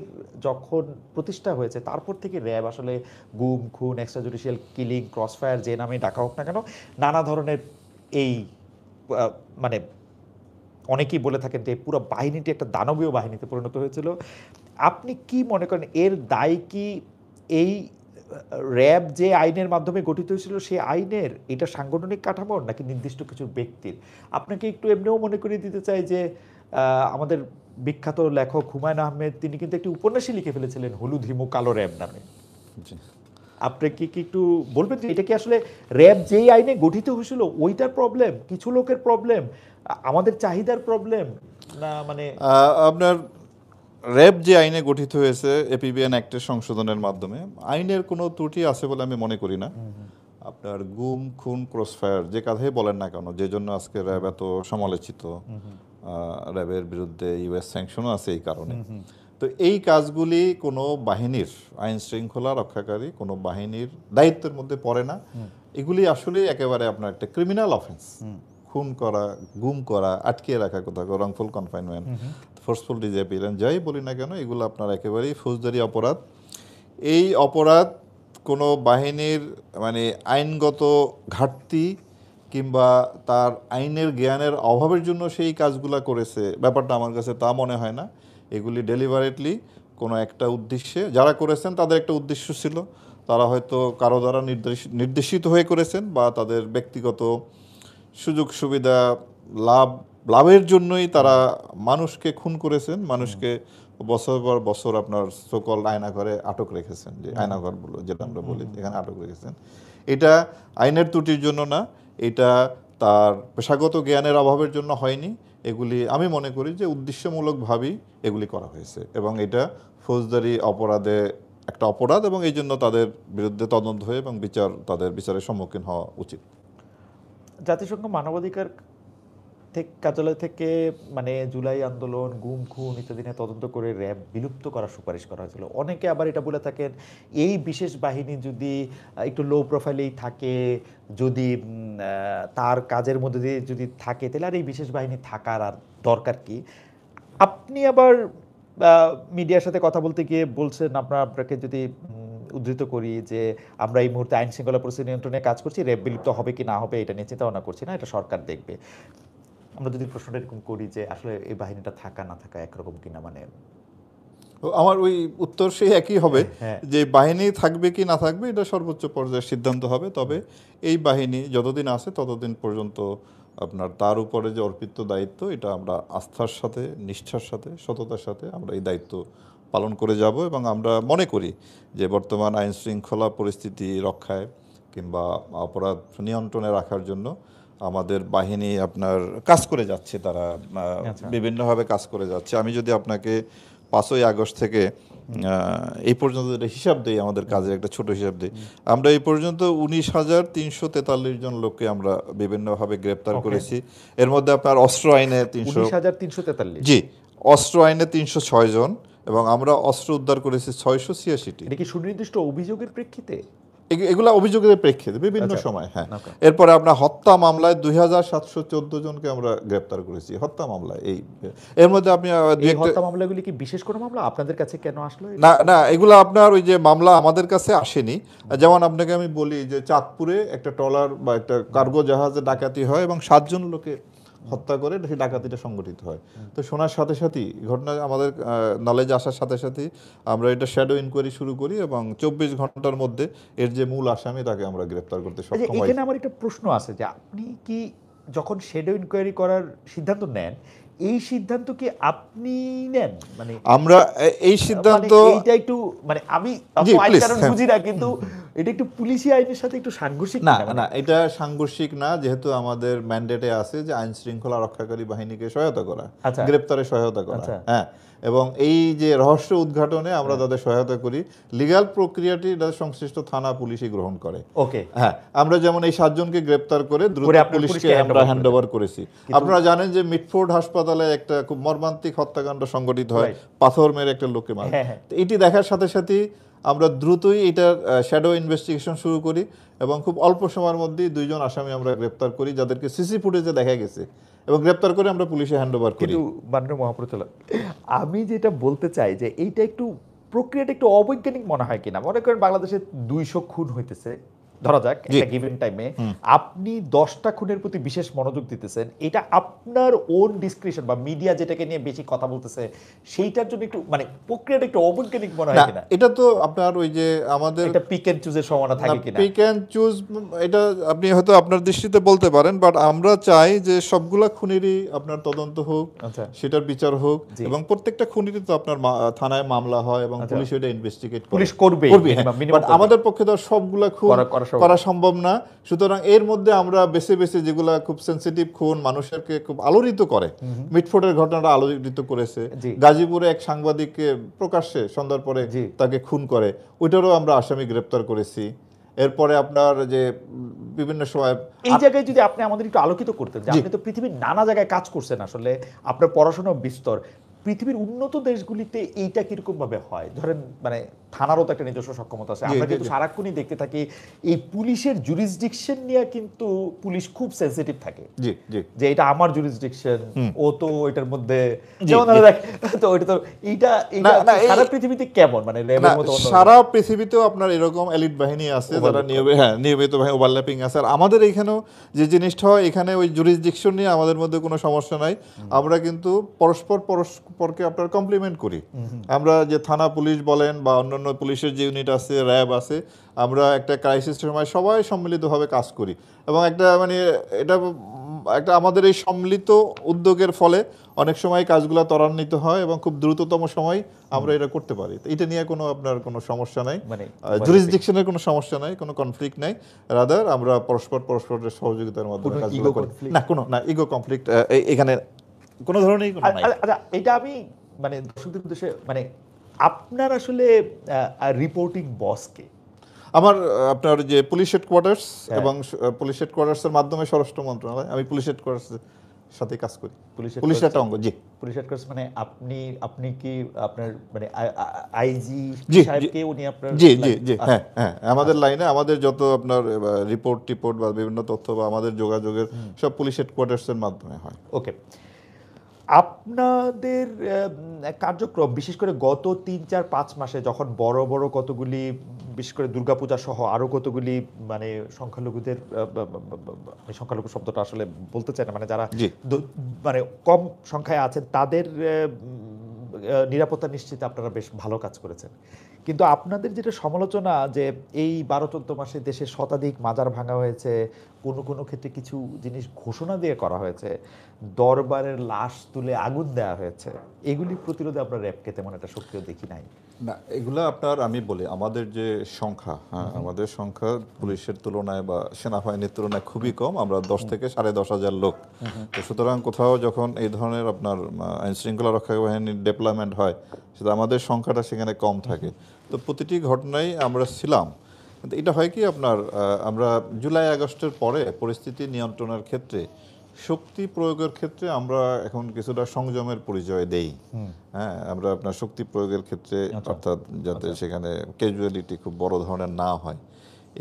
যখন প্রতিষ্ঠা হয়েছে তারপর থেকে র্যাব আসলে গুম খুন, এক্সট্রা জুডিশিয়াল কিলিং, ক্রসফায়ার যে নামে ডাকা হোক না কেন, নানা ধরনের এই মানে অনেকেই বলে থাকেন যে পুরো বাহিনীটি একটা দানবীয় বাহিনীতে পরিণত হয়েছিল। আপনি কি মনে করেন এর দায় কি এই র্যাব যে আইনের মাধ্যমে গঠিত হয়েছিল সেই আইনের, এটা সাংগঠনিক কাঠামোর নাকি নির্দিষ্ট কিছু ব্যক্তির? আপনাকে একটু এমনিও মনে করিয়ে দিতে চাই যে আমাদের বিখ্যাত লেখক হুমায়ুন আহমেদ তিনি কিন্তু একটি উপন্যাসই লিখে ফেলেছিলেন হলুদ হিমু কালো র্যাব নামে। জি। আপনি কি একটু বলবেন যে এটা কি আসলে র্যাব যেই আইনে গঠিত হয়েছিল ওইটার প্রবলেম, কিছু লোকের প্রবলেম, আমাদের চাহিদার প্রবলেম, না মানে আপনার র্যাব যে আইনে গঠিত হয়েছে এপিবিএন অ্যাক্টের সংশোধনের মাধ্যমে, আইনের কোনো ত্রুটি আছে বলে আমি মনে করি না। আপনার গুম খুন ক্রসফায়ার যে কথাই বলেন না কেন, যে জন্য আজকে র্যাব এত সমালোচিত, র্যাবের বিরুদ্ধে ইউএস স্যাংশনও আছে এই কারণে। তো এই কাজগুলি কোনো বাহিনীর, আইন শৃঙ্খলা রক্ষাকারী কোনো বাহিনীর দায়িত্বের মধ্যে পড়ে না। এগুলি আসলে একেবারে আপনার একটা ক্রিমিনাল অফেন্স। খুন করা, গুম করা, আটকিয়ে রাখা, কোথাও রংফুল কনফাইনমেন্ট, ফোর্সফুল ডিসঅ্যাপিয়ারেন্স, যাই বলি না কেন, এগুলো আপনার একেবারেই ফৌজদারি অপরাধ। এই অপরাধ কোনো বাহিনীর মানে আইনগত ঘাটতি কিংবা তার আইনের জ্ঞানের অভাবের জন্য সেই কাজগুলা করেছে, ব্যাপারটা আমার কাছে তা মনে হয় না। এগুলি ডেলিভারেটলি কোনো একটা উদ্দেশ্যে যারা করেছেন তাদের একটা উদ্দেশ্য ছিল। তারা হয়তো কারো দ্বারা নির্দেশিত হয়ে করেছেন, বা তাদের ব্যক্তিগত সুযোগ সুবিধা লাভের জন্যই তারা মানুষকে খুন করেছেন, মানুষকে বছর পর বছর আপনার সকল আয়নাঘরে আটক রেখেছেন, যে আয়নাঘর বলো যেটা আমরা বলি, এখানে আটক রেখেছেন। এটা আইনের ত্রুটির জন্য না, এটা তার পেশাগত জ্ঞানের অভাবের জন্য হয়নি। এগুলি আমি মনে করি যে উদ্দেশ্যমূলকভাবেই এগুলি করা হয়েছে, এবং এটা ফৌজদারি অপরাধে একটা অপরাধ, এবং এই জন্য তাদের বিরুদ্ধে তদন্ত হয়ে এবং তাদের বিচারের সম্মুখীন হওয়া উচিত। জাতিসংঘ মানবাধিকার কার্যালয় থেকে মানে জুলাই আন্দোলন, গুম খুন ইত্যাদি নিয়ে তদন্ত করে র্যাব বিলুপ্ত করার সুপারিশ করা হয়েছিল। অনেকে আবার এটা বলে থাকেন, এই বিশেষ বাহিনী যদি একটু লো প্রোফাইলেই থাকে, যদি তার কাজের মধ্যে দিয়ে যদি থাকে, তাহলে আর এই বিশেষ বাহিনী থাকার আর দরকার কি? আপনি আবার মিডিয়ার সাথে কথা বলতে গিয়ে বলছেন, আপনাকে যদি উদ্ধৃত করি, যে আমরা এই মুহূর্তে আইন শৃঙ্খলা পরিস্থিতি নিয়ন্ত্রণে কাজ করছি, র্যাব বিলুপ্ত হবে কি না হবে এটা নিয়ে চিন্তা ভাবনা করছি না, এটা সরকার দেখবে। আমরা যদি প্রশ্নটা এরকম করি যে আসলে এই বাহিনীটা থাকা না থাকা একরকম কিনা, মানে আমার ওই উত্তর সেই একই হবে, হ্যাঁ। যে বাহিনী থাকবে কি না থাকবে এটা সর্বোচ্চ পর্যায়ের সিদ্ধান্ত হবে। তবে এই বাহিনী যতদিন আছে ততদিন পর্যন্ত আপনার তার উপরে যে অর্পিত দায়িত্ব, এটা আমরা আস্থার সাথে, নিষ্ঠার সাথে, সততার সাথে আমরা এই দায়িত্ব পালন করে যাব। এবং আমরা মনে করি যে বর্তমান আইন শৃঙ্খলা পরিস্থিতি রক্ষায় কিংবা অপরাধ নিয়ন্ত্রণে রাখার জন্য আমাদের বাহিনী আপনার কাজ করে যাচ্ছে, তারা বিভিন্নভাবে কাজ করে যাচ্ছে। আমি যদি আপনাকে 5ই আগস্ট থেকে এই পর্যন্ত একটা হিসাব দিই, আমাদের কাজের একটা ছোট হিসাব দিই, আমরা এই পর্যন্ত 19,343 জন লোককে আমরা বিভিন্নভাবে গ্রেপ্তার করেছি। এর মধ্যে আপনার অস্ত্র আইনে 19,343, জি, অস্ত্র আইনে 306 জন, এবং আমরা অস্ত্র উদ্ধার করেছি 686টি। এটা কি সুনির্দিষ্ট অভিযোগের প্রেক্ষিতে? এগুলা অভিযোগের প্রেক্ষিতে বিভিন্ন সময়। হ্যাঁ, এরপরে আপনার হত্যা মামলায় 2,714 জনকে আমরা গ্রেপ্তার করেছি হত্যা মামলায়। এর মধ্যে আপনি এই হত্যা মামলাগুলি কি বিশেষ কোনো মামলা? আপনাদের কাছে কেন আসলো? না না, এগুলো আপনার ওই যে মামলা আমাদের কাছে আসেনি। যেমন আপনাকে আমি বলি যে চাঁদপুরে একটা ট্রলার বা একটা কার্গো জাহাজে ডাকাতি হয়, এবং 7 জন লোকে হত্যা করে সেই ডাকাতিটা সংগঠিত হয়। তো শোনার সাথে সাথেই ঘটনা আমাদের নলেজে আসার সাথে সাথেই আমরা এটা শ্যাডো ইনকোয়ারি শুরু করি, এবং 24 ঘন্টার মধ্যে এর যে মূল আসামি তাকে আমরা গ্রেপ্তার করতে সক্ষম হই। এখানে আমার একটা প্রশ্ন আছে, যে আপনি কি যখন শ্যাডো ইনকোয়ারি করার সিদ্ধান্ত নেন, এই সিদ্ধান্ত কি আপনি নেন? মানে আমরা এই সিদ্ধান্ত, এইটা একটু মানে আমি বুঝি না, কিন্তু এটা একটু পুলিশি আইনের সাথে একটু সাংঘর্ষিক না না, এটা সাংঘর্ষিক না, যেহেতু আমাদের ম্যান্ডেটে আছে যে আইন শৃঙ্খলা রক্ষাকারী বাহিনীকে সহায়তা করা, গ্রেপ্তারে সহায়তা করা। হ্যাঁ, এবং এই যে রহস্য উদ্ঘাটনে আমরা তাদের সহায়তা করি। লিগ্যাল প্রক্রিয়াটি সংশ্লিষ্ট থানা পুলিশই গ্রহণ করে। ওকে, হ্যাঁ, আমরা যেমন এই 7 জনকে গ্রেপ্তার করে দ্রুত পুলিশকে আমরা হ্যান্ড ওভার করেছি। আপনারা জানেন যে মিটফোর্ড হাসপাতালে একটা খুব মর্মান্তিক হত্যাকাণ্ড সংঘটিত হয়, পাথর মেরে একটা লোককে মারে। এটি দেখার সাথে সাথে আমরা দ্রুতই এটার শ্যাডো ইনভেস্টিগেশন শুরু করি, এবং খুব অল্প সময়ের মধ্যেই 2 জন আসামি আমরা গ্রেপ্তার করি, যাদেরকে সিসি ফুটেজে দেখা গেছে, এবং গ্রেপ্তার করে আমরা পুলিশে হ্যান্ড ওভার করি। কিন্তু মাননীয় মহাপরিচালক, আমি যেটা বলতে চাই যে এইটা একটু প্রক্রিয়াটা একটু অবৈজ্ঞানিক মনে হয় কিনা। মনে করেন বাংলাদেশে 200 খুন হইতেছে, ধরা যাক একটা গিভেন টাইমে, আপনি 10টা খুনের প্রতি বিশেষ মনোযোগ দিতেছেন, এটা আপনার ওন ডিসক্রিপশন বা মিডিয়া যেটাকে নিয়ে বেশি কথা বলতেছে সেইটার জন্য একটু মানে প্রক্রিয়াটা একটু অবৈজ্ঞানিক মনে হয় কিনা? এটা তো আপনার ওই যে আমাদের এটা পিক এন্ড চুজের সমানা থাকে কিনা? পিক এন্ড চুজ, এটা আপনি হয়তো আপনার দৃষ্টিতে বলতে পারেন, বাট আমরা চাই যে সবগুলা খুনেরই আপনার তদন্ত হোক, সেটার বিচার হোক, এবং প্রত্যেকটা খুনেরই তো আপনার থানায় মামলা হয়, এবং পুলিশ এটা ইনভেস্টিগেট করে, পুলিশ করবে। বাট আমাদের পক্ষে তো সবগুলা খুন করা সম্ভব না। সুতরাং এর মধ্যে আমরা বেছে বেছে যেগুলা খুব সেনসিটিভ খুন, মানুষকে খুব আলোড়িত করে, মিটফোর্ডের ঘটনাটা আলোড়িত করেছে, গাজীপুরে এক সাংবাদিককে প্রকাশ্যে সন্ধ্যার পরে তাকে খুন করে, ওইটারও আমরা আসামি গ্রেপ্তার করেছি। এরপরে আপনার যে বিভিন্ন সময় এই জায়গায় যদি আপনি আমাদের একটু আলোকিত করতেন, যে আপনি তো পৃথিবীর নানা জায়গায় কাজ করছেন, আসলে আপনার পড়াশোনা বিস্তর, পৃথিবীর উন্নত দেশগুলিতে এইটা কিরকম ভাবে হয়? ধরেন মানে থানারও তো একটা নিজস্ব সক্ষমতা আছে। আমরা কিন্তু সারাক্ষণই দেখতে থাকি এই পুলিশের জুরিসডিকশন নিয়ে কিন্তু পুলিশ খুব সেনসিটিভ থাকে, জি জি, যে এটা আমার জুরিসডিকশন, ও তো এটার মধ্যে জি, যেমন জি। দেখ, তো এটা তো এইটা না, না, সারা পৃথিবীতে কেমন, মানে না, র্যাবের মতো সারা পৃথিবীতেও আপনার এরকম এলিট বাহিনী আছে যারা নিয়মিত ওভারল্যাপিং আছে। আর আমাদের এখানেও যে জিনিসটা হয়, এখানে ওই জুরিসডিকশন নিয়ে আমাদের মধ্যে কোনো সমস্যা নাই। আমরা কিন্তু পরস্পরকে আপনার কমপ্লিমেন্ট করি। আমরা যে থানা পুলিশ বলেন বা অন্যান্য পুলিশের যে ইউনিট আছে, র্যাব আছে, আমরা একটা ক্রাইসিসের সময় সবাই সম্মিলিতভাবে কাজ করি। এবং একটা মানে এটা একটা আমাদের এই সম্মিলিত উদ্যোগের ফলে অনেক সময় কাজগুলো ত্বরান্বিত হয় এবং খুব দ্রুততম সময় আমরা এটা করতে পারি। এটা নিয়ে কোনো আপনার কোনো সমস্যা নাই, মানে জুরিসডিকশনের কোনো সমস্যা নাই, কোনো কনফ্লিক্ট নাই। রাদার আমরা পরস্পরের সহযোগিতার মাধ্যমে কাজগুলো করি। না ইগো কনফ্লিক্ট এখানে কোনো ধরনেরই কোনো নাই। আচ্ছা, এটা আমি মানে দর্শকদের উদ্দেশ্যে, মানে আপনার আসলে রিপোর্টিং বসকে আমার আপনার যে পুলিশ হেডকোয়ার্টার্স এবং পুলিশ হেডকোয়ার্টার্সের মাধ্যমে স্বরাষ্ট্র মন্ত্রণালয়, আমি পুলিশ হেডকোয়ার্টার্সের সাথে কাজ করি, পুলিশের একটা অঙ্গ। জি, পুলিশ হেডকোয়ার্টার্স মানে আপনি কি আপনার মানে আইজি জি সাহেবকে উনি আপনার জি জি জি, হ্যাঁ হ্যাঁ, আমাদের লাইনে আমাদের যত আপনার রিপোর্ট বা বিভিন্ন তথ্য বা আমাদের যোগাযোগের সব পুলিশ হেডকোয়ার্টার্সের মাধ্যমে হয়। ওকে, আপনাদের কার্যক্রম বিশেষ করে গত ৩-৪-৫ মাসে যখন বড় বড় কতগুলি, বিশেষ করে দুর্গাপূজা সহ আরো কতগুলি মানে সংখ্যালঘুদের, আমি সংখ্যালঘু শব্দটা আসলে বলতে চাই না, মানে যারা মানে কম সংখ্যায় আছেন তাদের নিরাপত্তা নিশ্চিতে আপনারা বেশ ভালো কাজ করেছেন। কিন্তু আপনাদের যেটা সমালোচনা, যে এই ১২-১৪ মাসে দেশে শতাধিক মাজার ভাঙা হয়েছে, কোনো কোনো ক্ষেত্রে কিছু জিনিস ঘোষণা দিয়ে করা হয়েছে, দরবারের লাশ তুলে আগুন দেওয়া হয়েছে, এগুলি প্রতিরোধে আমরা র্যাবকে তেমন একটা সক্রিয় দেখি নাই। না, এগুলো আপনার আমি বলি আমাদের যে সংখ্যা, আমাদের সংখ্যা পুলিশের তুলনায় বা সেনাবাহিনীর তুলনায় খুবই কম। আমরা 10 থেকে 10,500 লোক। তো সুতরাং কোথাও যখন এই ধরনের আপনার আইন শৃঙ্খলা রক্ষা বাহিনীর ডেপ্লয়মেন্ট হয়, সেটা আমাদের সংখ্যাটা সেখানে কম থাকে। তো প্রতিটি ঘটনায় আমরা ছিলাম। কিন্তু এটা হয় কি আপনার, আমরা জুলাই আগস্টের পরে পরিস্থিতি নিয়ন্ত্রণের ক্ষেত্রে, শক্তি প্রয়োগের ক্ষেত্রে আমরা এখন কিছুটা সংযমের পরিচয় দেই। হ্যাঁ, আমরা আপনার শক্তি প্রয়োগের ক্ষেত্রে, অর্থাৎ যাতে সেখানে ক্যাজুয়ালিটি খুব বড় ধরনের না হয়,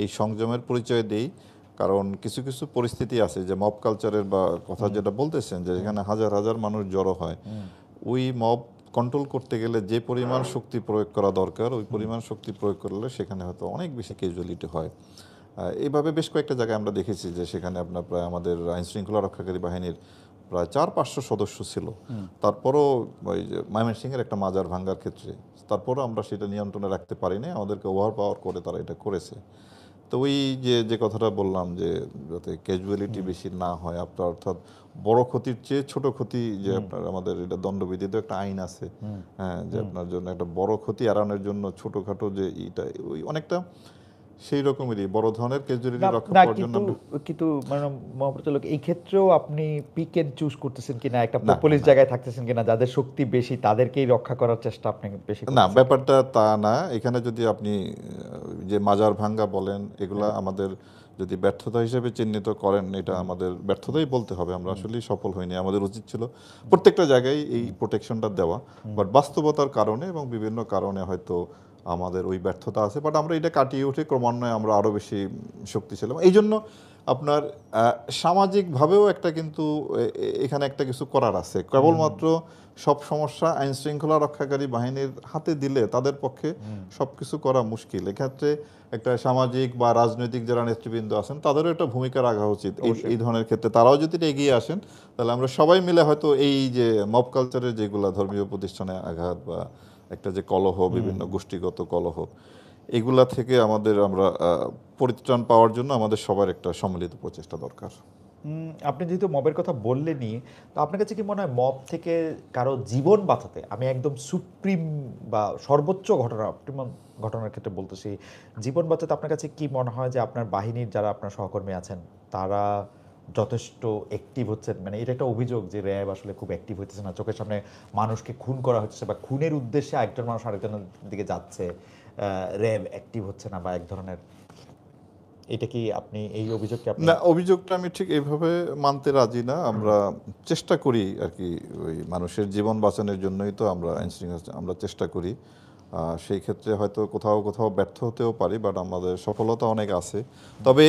এই সংযমের পরিচয় দেই। কারণ কিছু কিছু পরিস্থিতি আছে যে মব কালচারের বা কথা যেটা বলতেছেন, যে যেখানে হাজার হাজার মানুষ জড়ো হয়, ওই মব কন্ট্রোল করতে গেলে যে পরিমাণ শক্তি প্রয়োগ করা দরকার, ওই পরিমাণ শক্তি প্রয়োগ করলে সেখানে হয়তো অনেক বেশি ক্যাজুয়ালিটি হয়। এইভাবে বেশ কয়েকটা জায়গায় আমরা দেখেছি যে সেখানে আপনার প্রায় আমাদের আইন শৃঙ্খলা রক্ষাকারী বাহিনীর প্রায় 400-500 সদস্য ছিল। তারপরও ওই যে ময়মনসিংহের একটা মাজার ভাঙ্গার ক্ষেত্রে, তারপরও আমরা সেটা নিয়ন্ত্রণে রাখতে পারিনি, আমাদেরকে ওভার পাওয়ার করে তারা এটা করেছে। তো ওই যে কথাটা বললাম, যে যাতে ক্যাজুয়ালিটি বেশি না হয় আপনার, অর্থাৎ বড় ক্ষতির চেয়ে ছোট ক্ষতি, যে আপনার আমাদের এটা দণ্ডবিধিতে একটা আইন আছে, হ্যাঁ, যে আপনার জন্য একটা বড় ক্ষতি এড়ানোর জন্য ছোটখাটো যে এইটা, ওই অনেকটা সেই রকমেরই বড় ধরনের ক্যাজুয়ালিটি রক্ষা করার জন্য। কিন্তু মানে মহাপরিচালক, এই ক্ষেত্রেও আপনি পিক এন্ড চুজ করতেছেন কিনা, একটা পুলিশ জায়গায় থাকতেছেন কিনা, যাদের শক্তি বেশি তাদেরকেই রক্ষা করার চেষ্টা আপনি বেশি না, ব্যাপারটা তা না। এখানে যদি আপনি যে মাজার ভাঙ্গা বলেন, এগুলা আমাদের যদি ব্যর্থতা হিসেবে চিহ্নিত করেন, এটা আমাদের ব্যর্থতাই বলতে হবে। আমরা আসলেই সফল হইনি। আমাদের উচিত ছিল প্রত্যেকটা জায়গায় এই প্রোটেকশনটা দেওয়া, বাট বাস্তবতার কারণে এবং বিভিন্ন কারণে হয়তো আমাদের ওই ব্যর্থতা আছে। বাট আমরা এটা কাটিয়ে উঠে ক্রমান্বয়ে আমরা আরও বেশি শক্তিশালী। এই জন্য আপনার সামাজিকভাবেও একটা কিন্তু এখানে একটা কিছু করার আছে। কেবলমাত্র সব সমস্যা আইন শৃঙ্খলা রক্ষাকারী বাহিনীর হাতে দিলে তাদের পক্ষে সব কিছু করা মুশকিল। এক্ষেত্রে একটা সামাজিক বা রাজনৈতিক যারা নেতৃবৃন্দ আছেন, তাদেরও একটা ভূমিকা রাখা উচিত এই ধরনের ক্ষেত্রে। তারাও যদি এগিয়ে আসেন, তাহলে আমরা সবাই মিলে হয়তো এই যে মব কালচারের যেগুলা ধর্মীয় প্রতিষ্ঠানে আঘাত বা একটা যে কলহ, বিভিন্ন গোষ্ঠীগত কলহ, এগুলা থেকে আমরা পরিত্রাণ পাওয়ার জন্য আমাদের সবার একটা সম্মিলিত প্রচেষ্টা দরকার। আপনি যেহেতু মবের কথা বললেনই, তো আপনার কাছে কি মনে হয় মব থেকে কারো জীবন বাঁচাতে, আমি একদম সুপ্রিম বা সর্বোচ্চ ঘটনার ক্ষেত্রে বলতেছি, জীবন বাঁচাতে আপনার কাছে কি মনে হয় যে আপনার বাহিনীর যারা আপনার সহকর্মী আছেন তারা যথেষ্ট অ্যাক্টিভ হচ্ছেন? মানে এটা একটা অভিযোগ যে র্যাব আসলে খুব অ্যাক্টিভ হইতেছে না, চোখের সামনে মানুষকে খুন করা হচ্ছে বা খুনের উদ্দেশ্যে একজন মানুষ আরেকজনের দিকে যাচ্ছে, র্যাব অ্যাক্টিভ হচ্ছে না, বা এক ধরনের, এটা কি আপনি এই অভিযোগকে আপনি? না, অভিযোগটা আমি ঠিক এইভাবে মানতে রাজি না। আমরা চেষ্টা করি আর কি, ওই মানুষের জীবন বাঁচানোর জন্যই তো আমরা আইন শৃঙ্খলা আমরা চেষ্টা করি। সেই ক্ষেত্রে হয়তো কোথাও কোথাও ব্যর্থ হতেও পারি, বাট আমাদের সফলতা অনেক আছে। তবে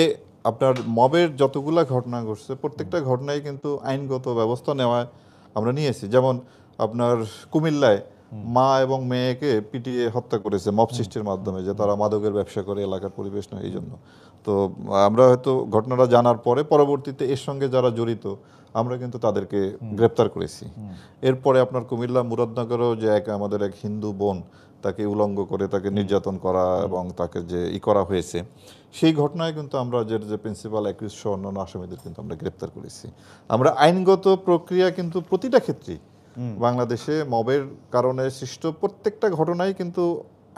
আপনার মবের যতগুলা ঘটনা ঘটছে প্রত্যেকটা ঘটনায় কিন্তু আইনগত ব্যবস্থা নেওয়ায় আমরা নিয়েছি। যেমন আপনার কুমিল্লায় মা এবং মেয়েকে পিটিয়ে হত্যা করেছে মব সৃষ্টির মাধ্যমে, যে তারা মাদকের ব্যবসা করে, এলাকার পরিবেশ নয় এই জন্য। তো আমরা হয়তো ঘটনাটা জানার পরে পরবর্তীতে এর সঙ্গে যারা জড়িত আমরা কিন্তু তাদেরকে গ্রেপ্তার করেছি। এরপরে আপনার কুমিল্লা মুরাদনগরেও যে আমাদের এক হিন্দু বোন, তাকে উলঙ্গ করে তাকে নির্যাতন করা এবং তাকে যে করা হয়েছে, সেই ঘটনায় কিন্তু আমরা যে প্রিন্সিপাল অ্যাকিউজ সহ অন্যান্য আসামিদের কিন্তু আমরা গ্রেপ্তার করেছি। আমরা আইনগত প্রক্রিয়া কিন্তু প্রতিটা ক্ষেত্রেই বাংলাদেশে মবের কারণে সৃষ্ট প্রত্যেকটা ঘটনায় কিন্তু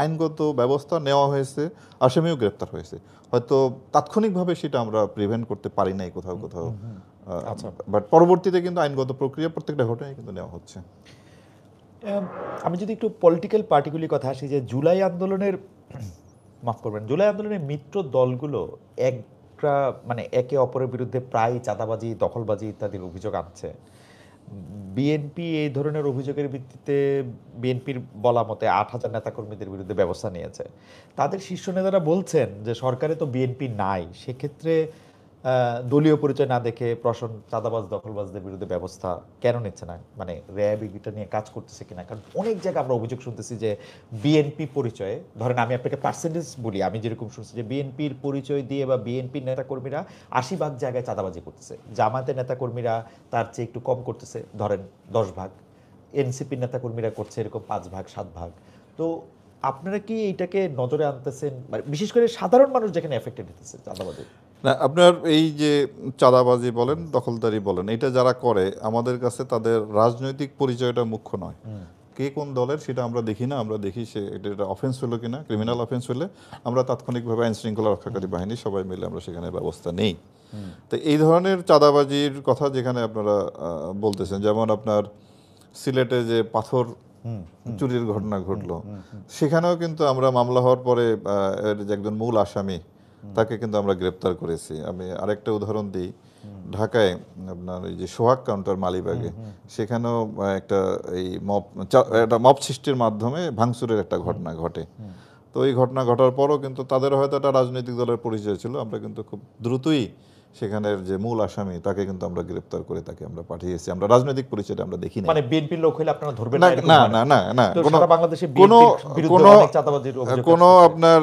আইনগত ব্যবস্থা নেওয়া হয়েছে, আসামিও গ্রেপ্তার হয়েছে। হয়তো তাৎক্ষণিকভাবে সেটা আমরা প্রিভেন্ট করতে পারি নাই কোথাও কোথাও, আচ্ছা, বাট পরবর্তীতে কিন্তু আইনগত প্রক্রিয়া প্রত্যেকটা ঘটনায় কিন্তু নেওয়া হচ্ছে। আমি যদি একটু পলিটিক্যাল পার্টিগুলির কথা আসি, যে জুলাই আন্দোলনের মাফ করবেন, জুলাই আন্দোলনের মিত্র দলগুলো একটা মানে একে অপরের বিরুদ্ধে প্রায় চাঁদাবাজি, দখলবাজি ইত্যাদির অভিযোগ আনছে। বিএনপি এই ধরনের অভিযোগের ভিত্তিতে বিএনপির বলা মতে 8,000 নেতাকর্মীদের বিরুদ্ধে ব্যবস্থা নিয়েছে। তাদের শীর্ষ নেতারা বলছেন যে সরকারে তো বিএনপি নাই, সেক্ষেত্রে দলীয় পরিচয় না দেখে প্রশাসন চাঁদাবাজ, দখলবাজদের বিরুদ্ধে ব্যবস্থা কেন নিচ্ছে না, মানে র্যাব এটা নিয়ে কাজ করতেছে কিনা? কারণ অনেক জায়গায় আমরা অভিযোগ শুনতেছি যে বিএনপি পরিচয়ে, ধরেন আমি আপনাকে পার্সেন্টেজ বলি, আমি যেরকম শুনছি যে বিএনপির পরিচয় দিয়ে বা বিএনপির নেতাকর্মীরা 80 ভাগ জায়গায় চাঁদাবাজি করতেছে, জামাতের নেতাকর্মীরা তার চেয়ে একটু কম করতেছে, ধরেন 10 ভাগ, এনসিপির নেতাকর্মীরা করছে এরকম 5 ভাগ 7 ভাগ। তো আপনারা কি এইটাকে নজরে আনতেছেন, মানে বিশেষ করে সাধারণ মানুষ যেখানে এফেক্টেড হতেছে চাঁদাবাজি? না, আপনার এই যে চাঁদাবাজি বলেন, দখলদারি বলেন, এটা যারা করে আমাদের কাছে তাদের রাজনৈতিক পরিচয়টা মুখ্য নয়। কে কোন দলের সেটা আমরা দেখি না, আমরা দেখি সে এটা অফেন্স হলো কিনা। ক্রিমিনাল অফেন্স হলে আমরা তাৎক্ষণিকভাবে আইন শৃঙ্খলা রক্ষাকারী বাহিনী সবাই মিলে আমরা সেখানে ব্যবস্থা নেই। তো এই ধরনের চাঁদাবাজির কথা যেখানে আপনারা বলতেছেন, যেমন আপনার সিলেটে যে পাথর চুরির ঘটনা ঘটলো, সেখানেও কিন্তু আমরা মামলা হওয়ার পরে এর যে একজন মূল আসামি তাকে কিন্তু আমরা গ্রেপ্তার করেছি। আমি আরেকটা উদাহরণ দিই, ঢাকায় আপনার এই যে সোহাগ কাউন্টার মালিবাগে, সেখানেও একটা এই একটা মব সৃষ্টির মাধ্যমে ভাঙচুরের একটা ঘটনা ঘটে। তো এই ঘটনা ঘটার পরও কিন্তু তাদের হয়তো একটা রাজনৈতিক দলের পরিচয় ছিল, আমরা কিন্তু খুব দ্রুতই সেখানের যে মূল আসামি তাকে কিন্তু আমরা গ্রেপ্তার করে তাকে আমরা পাঠিয়েছি। আমরা রাজনৈতিক পরিচয়টা আমরা দেখি না। মানে বিএনপির লোক হইলে আপনারা ধরবেন না না, এরকম না হয় না না না, তো কোনো সারা বাংলাদেশে কোনো বিএনপির বিরুদ্ধে কোনো অনেক চাঁদাবাজির অভিযোগ কোনো আসতেছে। আপনার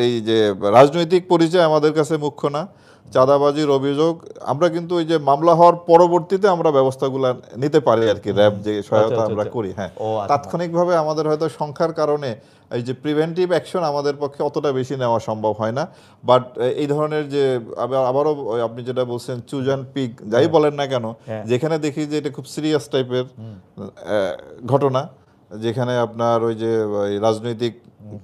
এই যে রাজনৈতিক পরিচয় আমাদের কাছে মুখ্য না। চাঁদাবাজির অভিযোগ আমরা কিন্তু ওই যে মামলা হওয়ার পরবর্তীতে আমরা ব্যবস্থাগুলো নিতে পারি আর কি, র্যাব যে সহায়তা আমরা করি। হ্যাঁ, ও আচ্ছা। তাৎক্ষণিকভাবে আমাদের হয়তো সংখ্যার কারণে এই যে প্রিভেন্টিভ অ্যাকশন আমাদের পক্ষে অতটা বেশি নেওয়া সম্ভব হয় না। বাট এই ধরনের যে আবারও আপনি যেটা বলছেন চুজ অ্যান্ড পিক, যাই বলেন না কেন, যেখানে দেখি যে এটা খুব সিরিয়াস টাইপের ঘটনা, যেখানে আপনার ওই যে রাজনৈতিক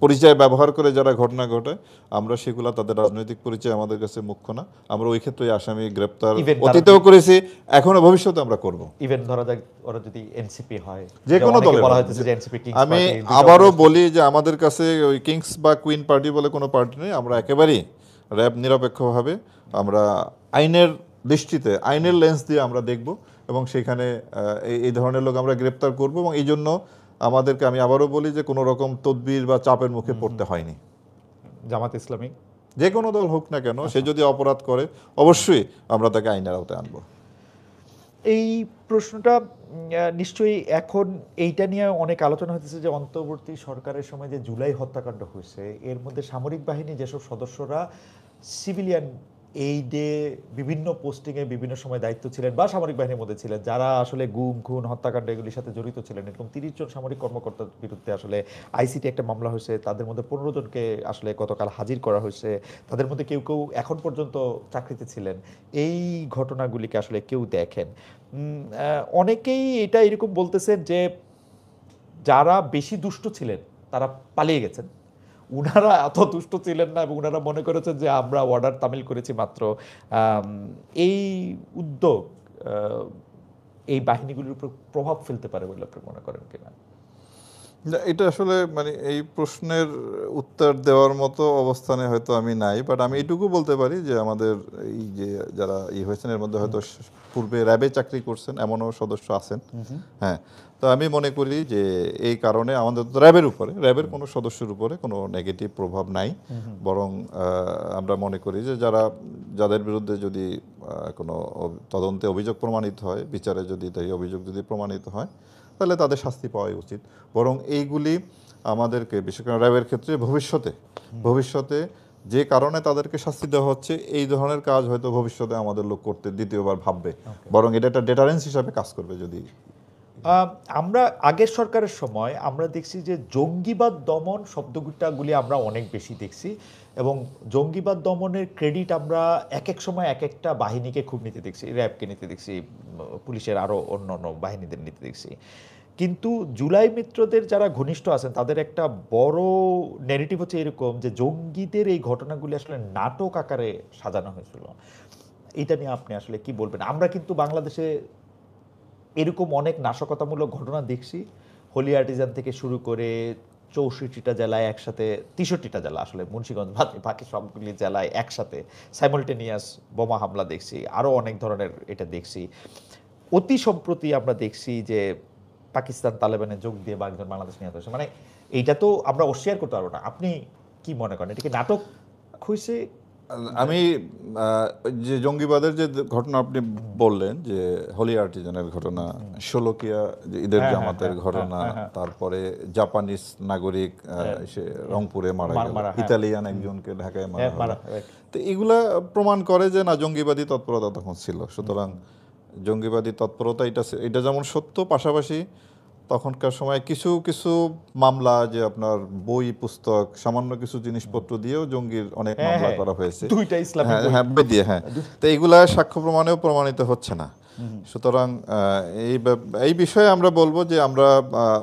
পরিচয় ব্যবহার করে যারা ঘটনা ঘটে, আমরা সেগুলা তাদের রাজনৈতিক পরিচয় আমাদের কাছে মুখ্য না। আমরা ওই ক্ষেত্রে আসামি গ্রেপ্তার অতীতেও করেছি, এখনো ভবিষ্যতে আমরা করব। ইভেন ধরা যাক ওরা যদি এনসিপি হয়, যে কোনো দলে বলা হচ্ছে যে এনসিপি কিংস আমি পার্টি, আবারও বলি যে আমাদের কাছে ওই কিংস বা কুইন পার্টি বলে কোনো পার্টি নেই। আমরা একেবারেই র্যাব নিরপেক্ষভাবে আমরা আইনের দৃষ্টিতে, আইনের লেন্স দিয়ে আমরা দেখব এবং সেখানে এই ধরনের লোক আমরা গ্রেপ্তার করব। এবং এই জন্য আমাদেরকে, আমি আবারও বলি যে কোনো রকম তদবির বা চাপের মুখে পড়তে হয়নি। জামাত ইসলামী যে কোনো দল হোক না কেন, সে যদি অপরাধ করে অবশ্যই আমরা তাকে আইনের আওতায় আনবো। এই প্রশ্নটা নিশ্চয়ই এখন এইটা নিয়ে অনেক আলোচনা হতেছে যে অন্তর্বর্তী সরকারের সময় যে জুলাই হত্যাকাণ্ড হয়েছে, এর মধ্যে সামরিক বাহিনী যেসব সদস্যরা সিভিলিয়ান এইডে বিভিন্ন পোস্টিংয়ে বিভিন্ন সময় দায়িত্ব ছিলেন বা সামরিক বাহিনীর মধ্যে ছিলেন, যারা আসলে গুম খুন হত্যাকাণ্ড এগুলির সাথে জড়িত ছিলেন, এরকম 30 জন সামরিক কর্মকর্তার বিরুদ্ধে আসলে আইসিটি একটা মামলা হয়েছে। তাদের মধ্যে 15 জনকে আসলে গতকাল হাজির করা হয়েছে। তাদের মধ্যে কেউ কেউ এখন পর্যন্ত চাকরিতে ছিলেন। এই ঘটনাগুলিকে আসলে কেউ দেখেন, অনেকেই এটা এরকম বলতেছেন যে যারা বেশি দুষ্ট ছিলেন তারা পালিয়ে গেছেন, উনারা এত দুষ্ট ছিলেন না এবং উনারা মনে করেছেন যে আমরা অর্ডার তামিল করেছি মাত্র। এই উদ্যোগ এই বাহিনীগুলির উপর প্রভাব ফেলতে পারে বলে আপনি মনে করেন কিনা? না, এটা আসলে মানে এই প্রশ্নের উত্তর দেওয়ার মতো অবস্থানে হয়তো আমি নাই। বাট আমি এটুকু বলতে পারি যে আমাদের এই যে যারা হয়েছেন এর মধ্যে হয়তো পূর্বে র্যাবে চাকরি করছেন এমনও সদস্য আছেন। হ্যাঁ, তো আমি মনে করি যে এই কারণে আমাদের র্যাবের কোনো সদস্যের উপরে কোনো নেগেটিভ প্রভাব নাই, বরং আমরা মনে করি যে যাদের বিরুদ্ধে যদি কোনো তদন্তে অভিযোগ প্রমাণিত হয়, বিচারে যদি তাই অভিযোগ যদি প্রমাণিত হয়, তাহলে তাদের শাস্তি পাওয়াই উচিত। বরং এইগুলি আমাদেরকে, বিশেষ করে র্যাবের ক্ষেত্রে ভবিষ্যতে যে কারণে তাদেরকে শাস্তি দেওয়া হচ্ছে, এই ধরনের কাজ হয়তো ভবিষ্যতে আমাদের লোক করতে দ্বিতীয়বার ভাববে, বরং এটা একটা ডেটারেন্স হিসাবে কাজ করবে। যদি আমরা আগের সরকারের সময় আমরা দেখছি যে জঙ্গিবাদ দমন শব্দগুলি আমরা অনেক বেশি দেখছি, এবং জঙ্গিবাদ দমনের ক্রেডিট আমরা এক এক সময় এক একটা বাহিনীকে খুব নিতে দেখছি, র্যাবকে নিতে দেখছি, পুলিশের আরও অন্য অন্য বাহিনীদের নিতে দেখছি। কিন্তু জুলাই মিত্রদের যারা ঘনিষ্ঠ আছেন তাদের একটা বড় নেগেটিভ হচ্ছে এরকম যে জঙ্গিদের এই ঘটনাগুলি আসলে নাটক আকারে সাজানো হয়েছিল। এটা নিয়ে আপনি আসলে কি বলবেন? আমরা কিন্তু বাংলাদেশে এরকম অনেক নাশকতামূলক ঘটনা দেখছি, হোলি আর্টিজান থেকে শুরু করে 64টা জেলায় একসাথে, 63টা জেলা আসলে মুন্সিগঞ্জ বাকি সবগুলি জেলায় একসাথে সাইমultaneous বোমা হামলা দেখছি, আরও অনেক ধরনের এটা দেখছি। অতি সম্প্রতি আমরা দেখছি যে পাকিস্তান তালেবানে যোগ দিয়ে বা একজন বাংলাদেশ নিহত হয়েছে। মানে এইটা তো আমরা অস্বীকার করতে পারবো না। আপনি কি মনে করেন, এটা কি নাটক হয়েছে? আমি যে জঙ্গিবাদের যে ঘটনা আপনি বললেন, যে হোলি আর্টিজানের ঘটনা, শোলকিয়া যে ঈদের জামাতের ঘটনা, তারপরে জাপানিজ নাগরিক সে রংপুরে মারা গেল, ইতালিয়ান একজনকে ঢাকায় মারা হলো, তো এগুলা প্রমাণ করে যে না, জঙ্গিবাদী তৎপরতা তখন ছিল। সুতরাং জঙ্গিবাদী তৎপরতা এটা যেমন সত্য, পাশাপাশি তখনকার সময় কিছু কিছু মামলা, যে আপনার বই পুস্তক সামান্য কিছু জিনিসপত্র দিয়েও জঙ্গির অনেক মামলা করা হয়েছে, দুইটা ইসলামিক বই দিয়ে। তো এইগুলা সাক্ষ্য প্রমাণেও প্রমাণিত হচ্ছে না। সুতরাং এই বিষয়ে আমরা বলবো যে আমরা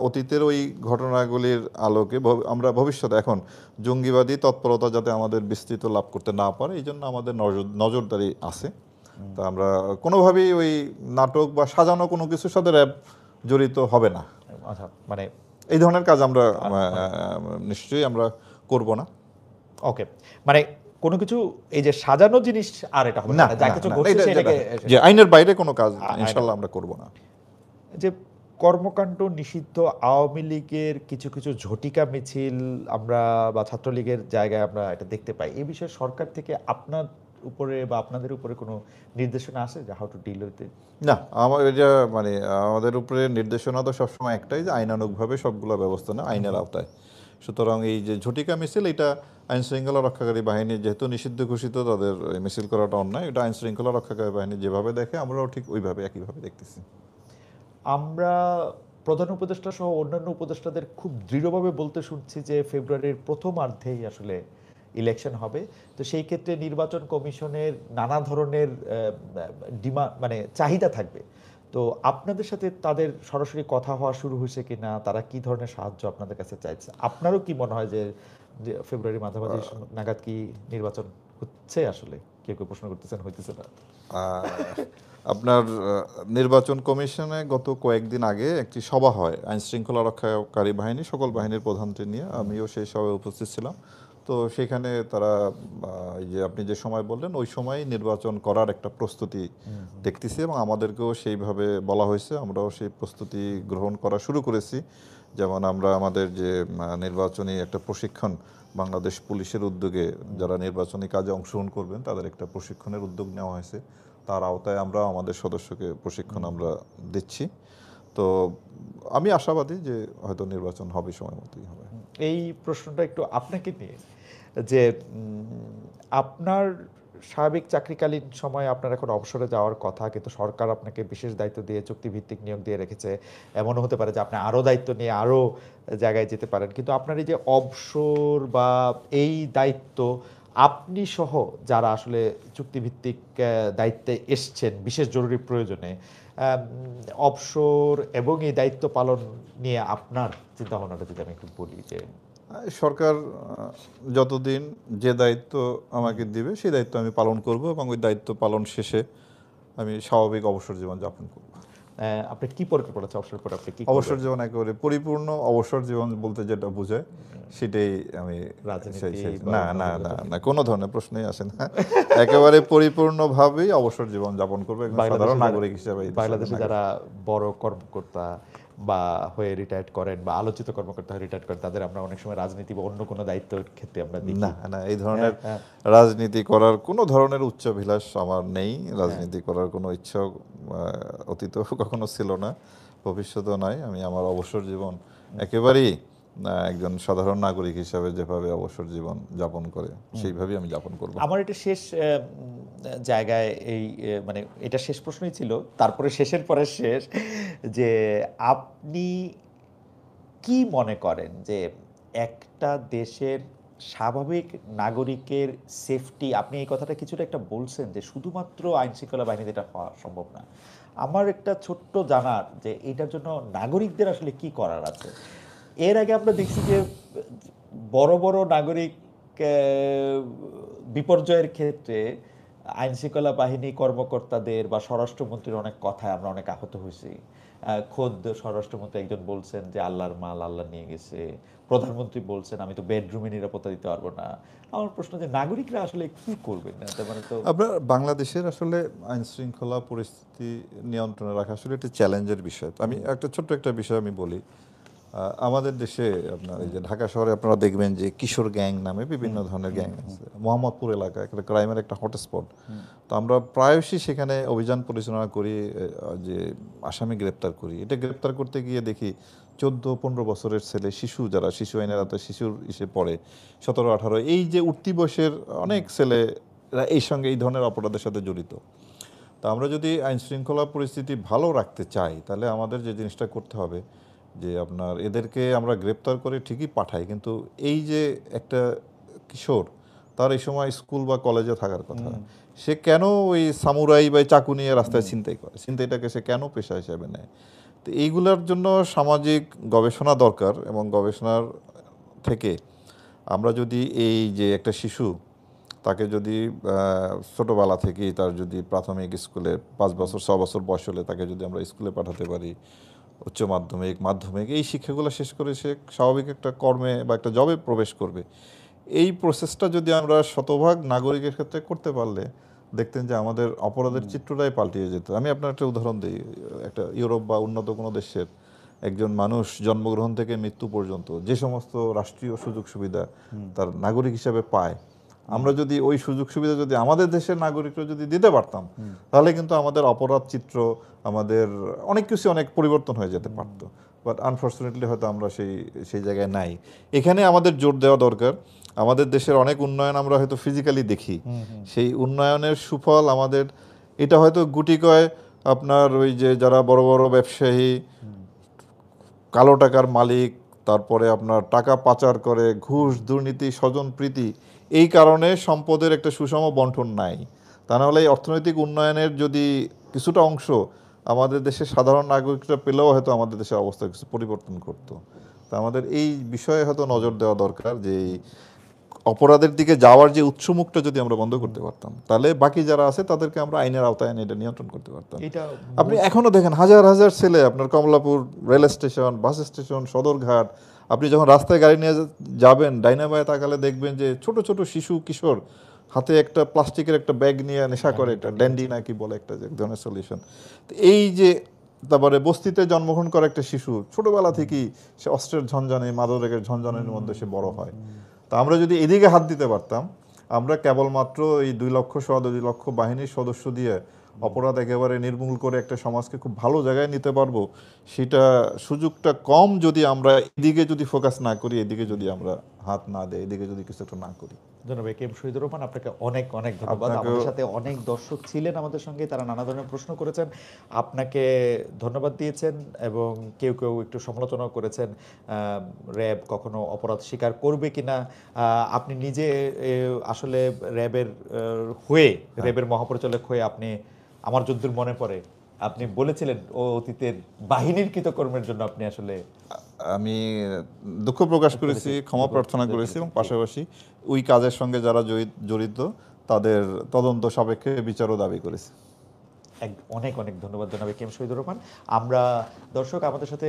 অতীতের ওই ঘটনাগুলির আলোকে আমরা ভবিষ্যতে এখন জঙ্গিবাদী তৎপরতা যাতে আমাদের বিস্তৃত লাভ করতে না পারে, এই জন্য আমাদের নজরদারি আছে। তা আমরা কোনোভাবেই ওই নাটক বা সাজানো কোনো কিছুর সাথে র্যাব জড়িত হবে না। আচ্ছা, মানে এই ধরনের কাজ আমরা নিশ্চয়ই আমরা করব না। ওকে, মানে কোনো কিছু এই যে সাজানো জিনিস আর এটা হবে না, যা কিছু ঘটছে সেটাকে যে আইনের বাইরে কোনো কাজ ইনশাআল্লাহ আমরা করব না। যে কর্মকাণ্ড নিষিদ্ধ আওয়ামী লীগের কিছু কিছু ঝটিকা মিছিল আমরা বা ছাত্রলীগের জায়গায় আমরা এটা দেখতে পাই, এই বিষয়ে সরকার থেকে আপনার উপরে বা আপনাদের উপরে কোনো নির্দেশনা আছে যে how to deal with it? না, মানে আমাদের উপরে নির্দেশনা তো সবসময় একটাই, যে আইনানুগভাবে সবগুলো ব্যবস্থা না আইনের আওতায়। সুতরাং এই যে ঝটিকা মিছিল, এটা আইন শৃঙ্খলা রক্ষাকারী বাহিনী যেহেতু নিষিদ্ধ ঘোষিত, তাদের মিছিল করাটা অন্যায়। এটা আইন শৃঙ্খলা রক্ষাকারী বাহিনী যেভাবে দেখে, আমরাও ঠিক ওইভাবে একইভাবে দেখতেছি। আমরা প্রধান উপদেষ্টা সহ অন্যান্য উপদেষ্টাদের খুব দৃঢ়ভাবে বলতে শুনছি যে ফেব্রুয়ারির প্রথমার্ধেই আসলে ইলেকশন হবে। তো সেই ক্ষেত্রে নির্বাচন কমিশনের নানা ধরনের মানে চাহিদা থাকবে। তো আপনাদের সাথে তাদের সরাসরি কথা হওয়া শুরু হয়েছে কিনা, তারা কি ধরনের সাহায্য আপনাদের কাছে চাইছে? আপনারও কি মনে হয় যে ফেব্রুয়ারি মাঝামাঝি নাগাদ কি নির্বাচন হচ্ছে? আসলে কেউ কেউ প্রশ্ন করতেছেন হইতেছে না। আপনার নির্বাচন কমিশনে গত কয়েকদিন আগে একটি সভা হয় আইন শৃঙ্খলা রক্ষাকারী বাহিনী সকল বাহিনীর প্রধানকে নিয়ে, আমিও সেই সভায় উপস্থিত ছিলাম। তো সেখানে তারা এই যে আপনি যে সময় বললেন, ওই সময় নির্বাচন করার একটা প্রস্তুতি দেখতেছি, এবং আমাদেরকেও সেইভাবে বলা হয়েছে, আমরাও সেই প্রস্তুতি গ্রহণ করা শুরু করেছি। যেমন আমরা আমাদের যে নির্বাচনী একটা প্রশিক্ষণ বাংলাদেশ পুলিশের উদ্যোগে যারা নির্বাচনী কাজে অংশগ্রহণ করবেন তাদের একটা প্রশিক্ষণের উদ্যোগ নেওয়া হয়েছে, তার আওতায় আমরা আমাদের সদস্যকে প্রশিক্ষণ আমরা দিচ্ছি। তো আমি আশাবাদী যে হয়তো নির্বাচন হবে, সময় মতোই হবে। এই প্রশ্নটা একটু আপনাকে নিয়ে, যে আপনার স্বাভাবিক চাকরিকালীন সময়ে আপনার এখন অবসরে যাওয়ার কথা, কিন্তু সরকার আপনাকে বিশেষ দায়িত্ব দিয়ে চুক্তিভিত্তিক নিয়োগ দিয়ে রেখেছে। এমনও হতে পারে যে আপনি আরও দায়িত্ব নিয়ে আরও জায়গায় যেতে পারেন, কিন্তু আপনার এই যে অবসর বা এই দায়িত্ব, আপনি সহ যারা আসলে চুক্তিভিত্তিক দায়িত্বে এসছেন বিশেষ জরুরি প্রয়োজনে, অবসর এবং এই দায়িত্ব পালন নিয়ে আপনার চিন্তা ভাবনাটা যদি আমি একটু বলি। যে সরকার যতদিন যে দায়িত্ব আমাকে দিবে সেই দায়িত্ব আমি পালন করব, এবং ওই দায়িত্ব পালন শেষে আমি স্বাভাবিক অবসর জীবন যাপন করব। আপনি কি পরিকল্পনা আছে অবসর পরে? আপনি কি অবসর জীবন একেবারে পরিপূর্ণ অবসর জীবন বলতে যেটা বোঝায় সেটাই আমি না কোনো ধরনের প্রশ্নই আসে না, একেবারে পরিপূর্ণভাবেই অবসর জীবন যাপন করবে সাধারণ নাগরিক হিসেবে। বাংলাদেশে যারা বড় কর্মকর্তা বা হয়ে রিটায়ার্ড করেন বা আলোচিত কর্মকর্তা হয়ে রিটায়ার্ড করেন, তাদের আমরা অনেক সময় রাজনীতি বা অন্য কোনো দায়িত্বের ক্ষেত্রে আমরা দেখি। না না, এই ধরনের হ্যাঁ, রাজনীতি করার কোনো ধরনের উচ্চাভিলাষ আমার নেই। হ্যাঁ। রাজনীতি করার কোনো ইচ্ছা অতীতেও কখনো ছিল না, ভবিষ্যতেও নাই। আমি আমার অবসর জীবন একেবারেই একজন সাধারণ নাগরিক হিসাবে যেভাবে অবসর জীবন যাপন করে সেইভাবেই আমি যাপন করব। আমার এটা শেষ জায়গায় এই মানে এটা শেষ প্রশ্নই ছিল, তারপরে শেষের পরে শেষ, যে আপনি কি মনে করেন যে একটা দেশের স্বাভাবিক নাগরিকের সেফটি, আপনি এই কথাটা কিছুটা একটা বলছেন যে শুধুমাত্র আইন শৃঙ্খলা বাহিনীতে এটা হওয়া সম্ভব না। আমার একটা ছোট্ট জানার যে এটার জন্য নাগরিকদের আসলে কি করার আছে। এর আগে আমরা দেখছি যে বড় বড় নাগরিক বিপর্যয়ের ক্ষেত্রে আইন শৃঙ্খলা বাহিনী কর্মকর্তাদের বা স্বরাষ্ট্রমন্ত্রীর অনেক কথায় আমরা অনেক আহত হয়েছি। খোদ স্বরাষ্ট্রমন্ত্রী একজন বলছেন যে আল্লাহর মাল আল্লাহ নিয়ে গেছে, প্রধানমন্ত্রী বলছেন আমি তো বেডরুমে নিরাপত্তা দিতে পারবো না। আমার প্রশ্ন যে নাগরিকরা আসলে কি করবেন না, তার মানে তো আপনার বাংলাদেশের আসলে আইন শৃঙ্খলা পরিস্থিতি নিয়ন্ত্রণে রাখা আসলে একটা চ্যালেঞ্জের বিষয়। তো আমি একটা ছোট্ট একটা বিষয় আমি বলি। আমাদের দেশে আপনার এই যে ঢাকা শহরে আপনারা দেখবেন যে কিশোর গ্যাং নামে বিভিন্ন ধরনের গ্যাং আছে। মোহাম্মদপুর এলাকা একটা ক্রাইমের একটা হটস্পট। তো আমরা প্রায়শই সেখানে অভিযান পরিচালনা করি, যে আসামি গ্রেপ্তার করি। এটা গ্রেপ্তার করতে গিয়ে দেখি 14-15 বছরের ছেলে, শিশু, যারা শিশু আইনের আওতায় শিশুর ইসে পড়ে, 17-18, এই যে উঠতি বয়সের অনেক ছেলে এই সঙ্গে এই ধরনের অপরাধের সাথে জড়িত। তা আমরা যদি আইন শৃঙ্খলা পরিস্থিতি ভালো রাখতে চাই, তাহলে আমাদের যে জিনিসটা করতে হবে যে আপনার এদেরকে আমরা গ্রেপ্তার করে ঠিকই পাঠাই, কিন্তু এই যে একটা কিশোর, তার এই সময় স্কুল বা কলেজে থাকার কথা, সে কেন ওই সামুরাই বা চাকু নিয়ে রাস্তায় ছিনতাই করে, ছিনতাইটাকে সে কেন পেশা হিসেবে নেয়? তো এইগুলোর জন্য সামাজিক গবেষণা দরকার, এবং গবেষণার থেকে আমরা যদি এই যে একটা শিশু, তাকে যদি ছোটোবেলা থেকেই তার যদি প্রাথমিক স্কুলে 5 বছর 6 বছর বয়স হলে তাকে যদি আমরা স্কুলে পাঠাতে পারি, উচ্চ মাধ্যমিক, মাধ্যমিক, এই শিক্ষাগুলো শেষ করে সে স্বাভাবিক একটা কর্মে বা একটা জবে প্রবেশ করবে। এই প্রসেসটা যদি আমরা শতভাগ নাগরিকের ক্ষেত্রে করতে পারলে দেখতেন যে আমাদের অপরাধের চিত্রটাই পাল্টিয়ে যেত। আমি আপনার একটা উদাহরণ দিই। একটা ইউরোপ বা উন্নত কোনো দেশের একজন মানুষ জন্মগ্রহণ থেকে মৃত্যু পর্যন্ত যে সমস্ত রাষ্ট্রীয় সুযোগ সুবিধা তার নাগরিক হিসাবে পায়, আমরা যদি ওই সুযোগ সুবিধা যদি আমাদের দেশের নাগরিকরা যদি দিতে পারতাম, তাহলে কিন্তু আমাদের অপরাধ চিত্র, আমাদের অনেক কিছু অনেক পরিবর্তন হয়ে যেতে পারতো। বাট আনফর্চুনেটলি হয়তো আমরা সেই জায়গায় নাই। এখানে আমাদের জোর দেওয়া দরকার। আমাদের দেশের অনেক উন্নয়ন আমরা হয়তো ফিজিক্যালি দেখি, সেই উন্নয়নের সুফল আমাদের, এটা হয়তো গুটি কয় আপনার ওই যে যারা বড় বড় ব্যবসায়ী, কালো টাকার মালিক, তারপরে আপনার টাকা পাচার করে, ঘুষ, দুর্নীতি, স্বজনপ্রীতি, এই কারণে সম্পদের একটা সুষম বন্টন নাই। তা নাহলে এই অর্থনৈতিক উন্নয়নের যদি কিছুটা অংশ আমাদের দেশের সাধারণ নাগরিকরা পেলেও হয়তো আমাদের দেশের অবস্থা কিছু পরিবর্তন করতো। তা আমাদের এই বিষয়ে হয়তো নজর দেওয়া দরকার, যে এই অপরাধের দিকে যাওয়ার যে উৎসমুখটা যদি আমরা বন্ধ করতে পারতাম, তাহলে বাকি যারা আছে তাদেরকে আমরা আইনের আওতায় এনে এটা নিয়ন্ত্রণ করতে পারতাম। এটা আপনি এখনো দেখেন হাজার হাজার ছেলে আপনার Kamalapur rail station, bus station, Sadarghat, আপনি যখন রাস্তায় গাড়ি নিয়ে যাবেন ডাইনামায় তাকালে দেখবেন যে ছোট ছোট শিশু কিশোর হাতে একটা প্লাস্টিকের একটা ব্যাগ নিয়ে নেশা করে, এটা ড্যান্ডি নাকি বলে একটা যে এক ধরনের সলিউশন। তো এই যে তারপরে বস্তিতে জন্মগ্রহণ করা একটা শিশু ছোটবেলা থেকেই সে অস্ত্রের ঝনঝনে, মাদকের ঝনঝনের মধ্যে সে বড় হয়। তা আমরা যদি এদিকে হাত দিতে পারতাম, আমরা কেবলমাত্র এই 2 লক্ষ 2 লক্ষ বাহিনীর সদস্য দিয়ে অপরাধ একেবারে নির্মূল করে একটা সমাজকে খুব ভালো জায়গায় নিতে পারবো। সেটা সুযোগটা কম যদি আমরা এদিকে যদি ফোকাস না করি, এদিকে যদি আমরা হাত না দেই, এদিকে যদি কিছু একটা না করি। ধন্যবাদ কে এম শহীদুর রহমান, আপনাকে অনেক অনেক ধন্যবাদ। আপনাকেও আমাদের সাথে অনেক দর্শক ছিলেন আমাদের সঙ্গে, তারা নানা ধরনের প্রশ্ন করেছেন, আপনাকে ধন্যবাদ দিয়েছেন এবং কেউ কেউ একটু সমালোচনাও করেছেন র্যাব কখনো অপরাধ স্বীকার করবে কিনা। আপনি নিজে আসলে র্যাবের হয়ে, র্যাবের মহাপরিচালক হয়ে আপনি, আমার যদ্দূর মনে পড়ে, আপনি বলেছিলেন ও অতীতের বাহিনীর কৃতকর্মের জন্য আপনি আসলে, আমি দুঃখ প্রকাশ করেছি, ক্ষমা প্রার্থনা করেছি, এবং পাশাপাশি ওই কাজের সঙ্গে যারা জড়িত তাদের তদন্ত সাপেক্ষে বিচারও দাবি করেছি। অনেক অনেক ধন্যবাদ জানাবে কে এম শহীদুর রহমান। আমরা দর্শক, আমাদের সাথে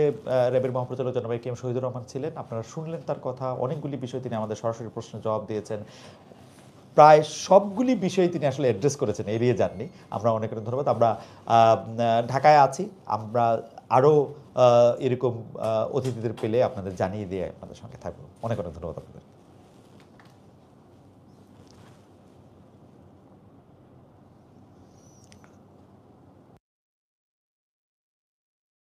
র্যাবের মহাপরিচালক জানাবে কে এম শহীদুর রহমান ছিলেন। আপনারা শুনলেন তার কথা, অনেকগুলি বিষয় তিনি আমাদের সরাসরি প্রশ্নের জবাব দিয়েছেন, প্রায় সবগুলি বিষয় তিনি আসলে অ্যাড্রেস করেছেন, এড়িয়ে যাননি। আমরা অনেক অনেক ধন্যবাদ। আমরা ঢাকায় আছি, আমরা আরও এরকম অতিথিদের পেলে আপনাদের জানিয়ে দিয়ে আপনাদের সঙ্গে থাকবো। অনেক অনেক ধন্যবাদ আপনাদের।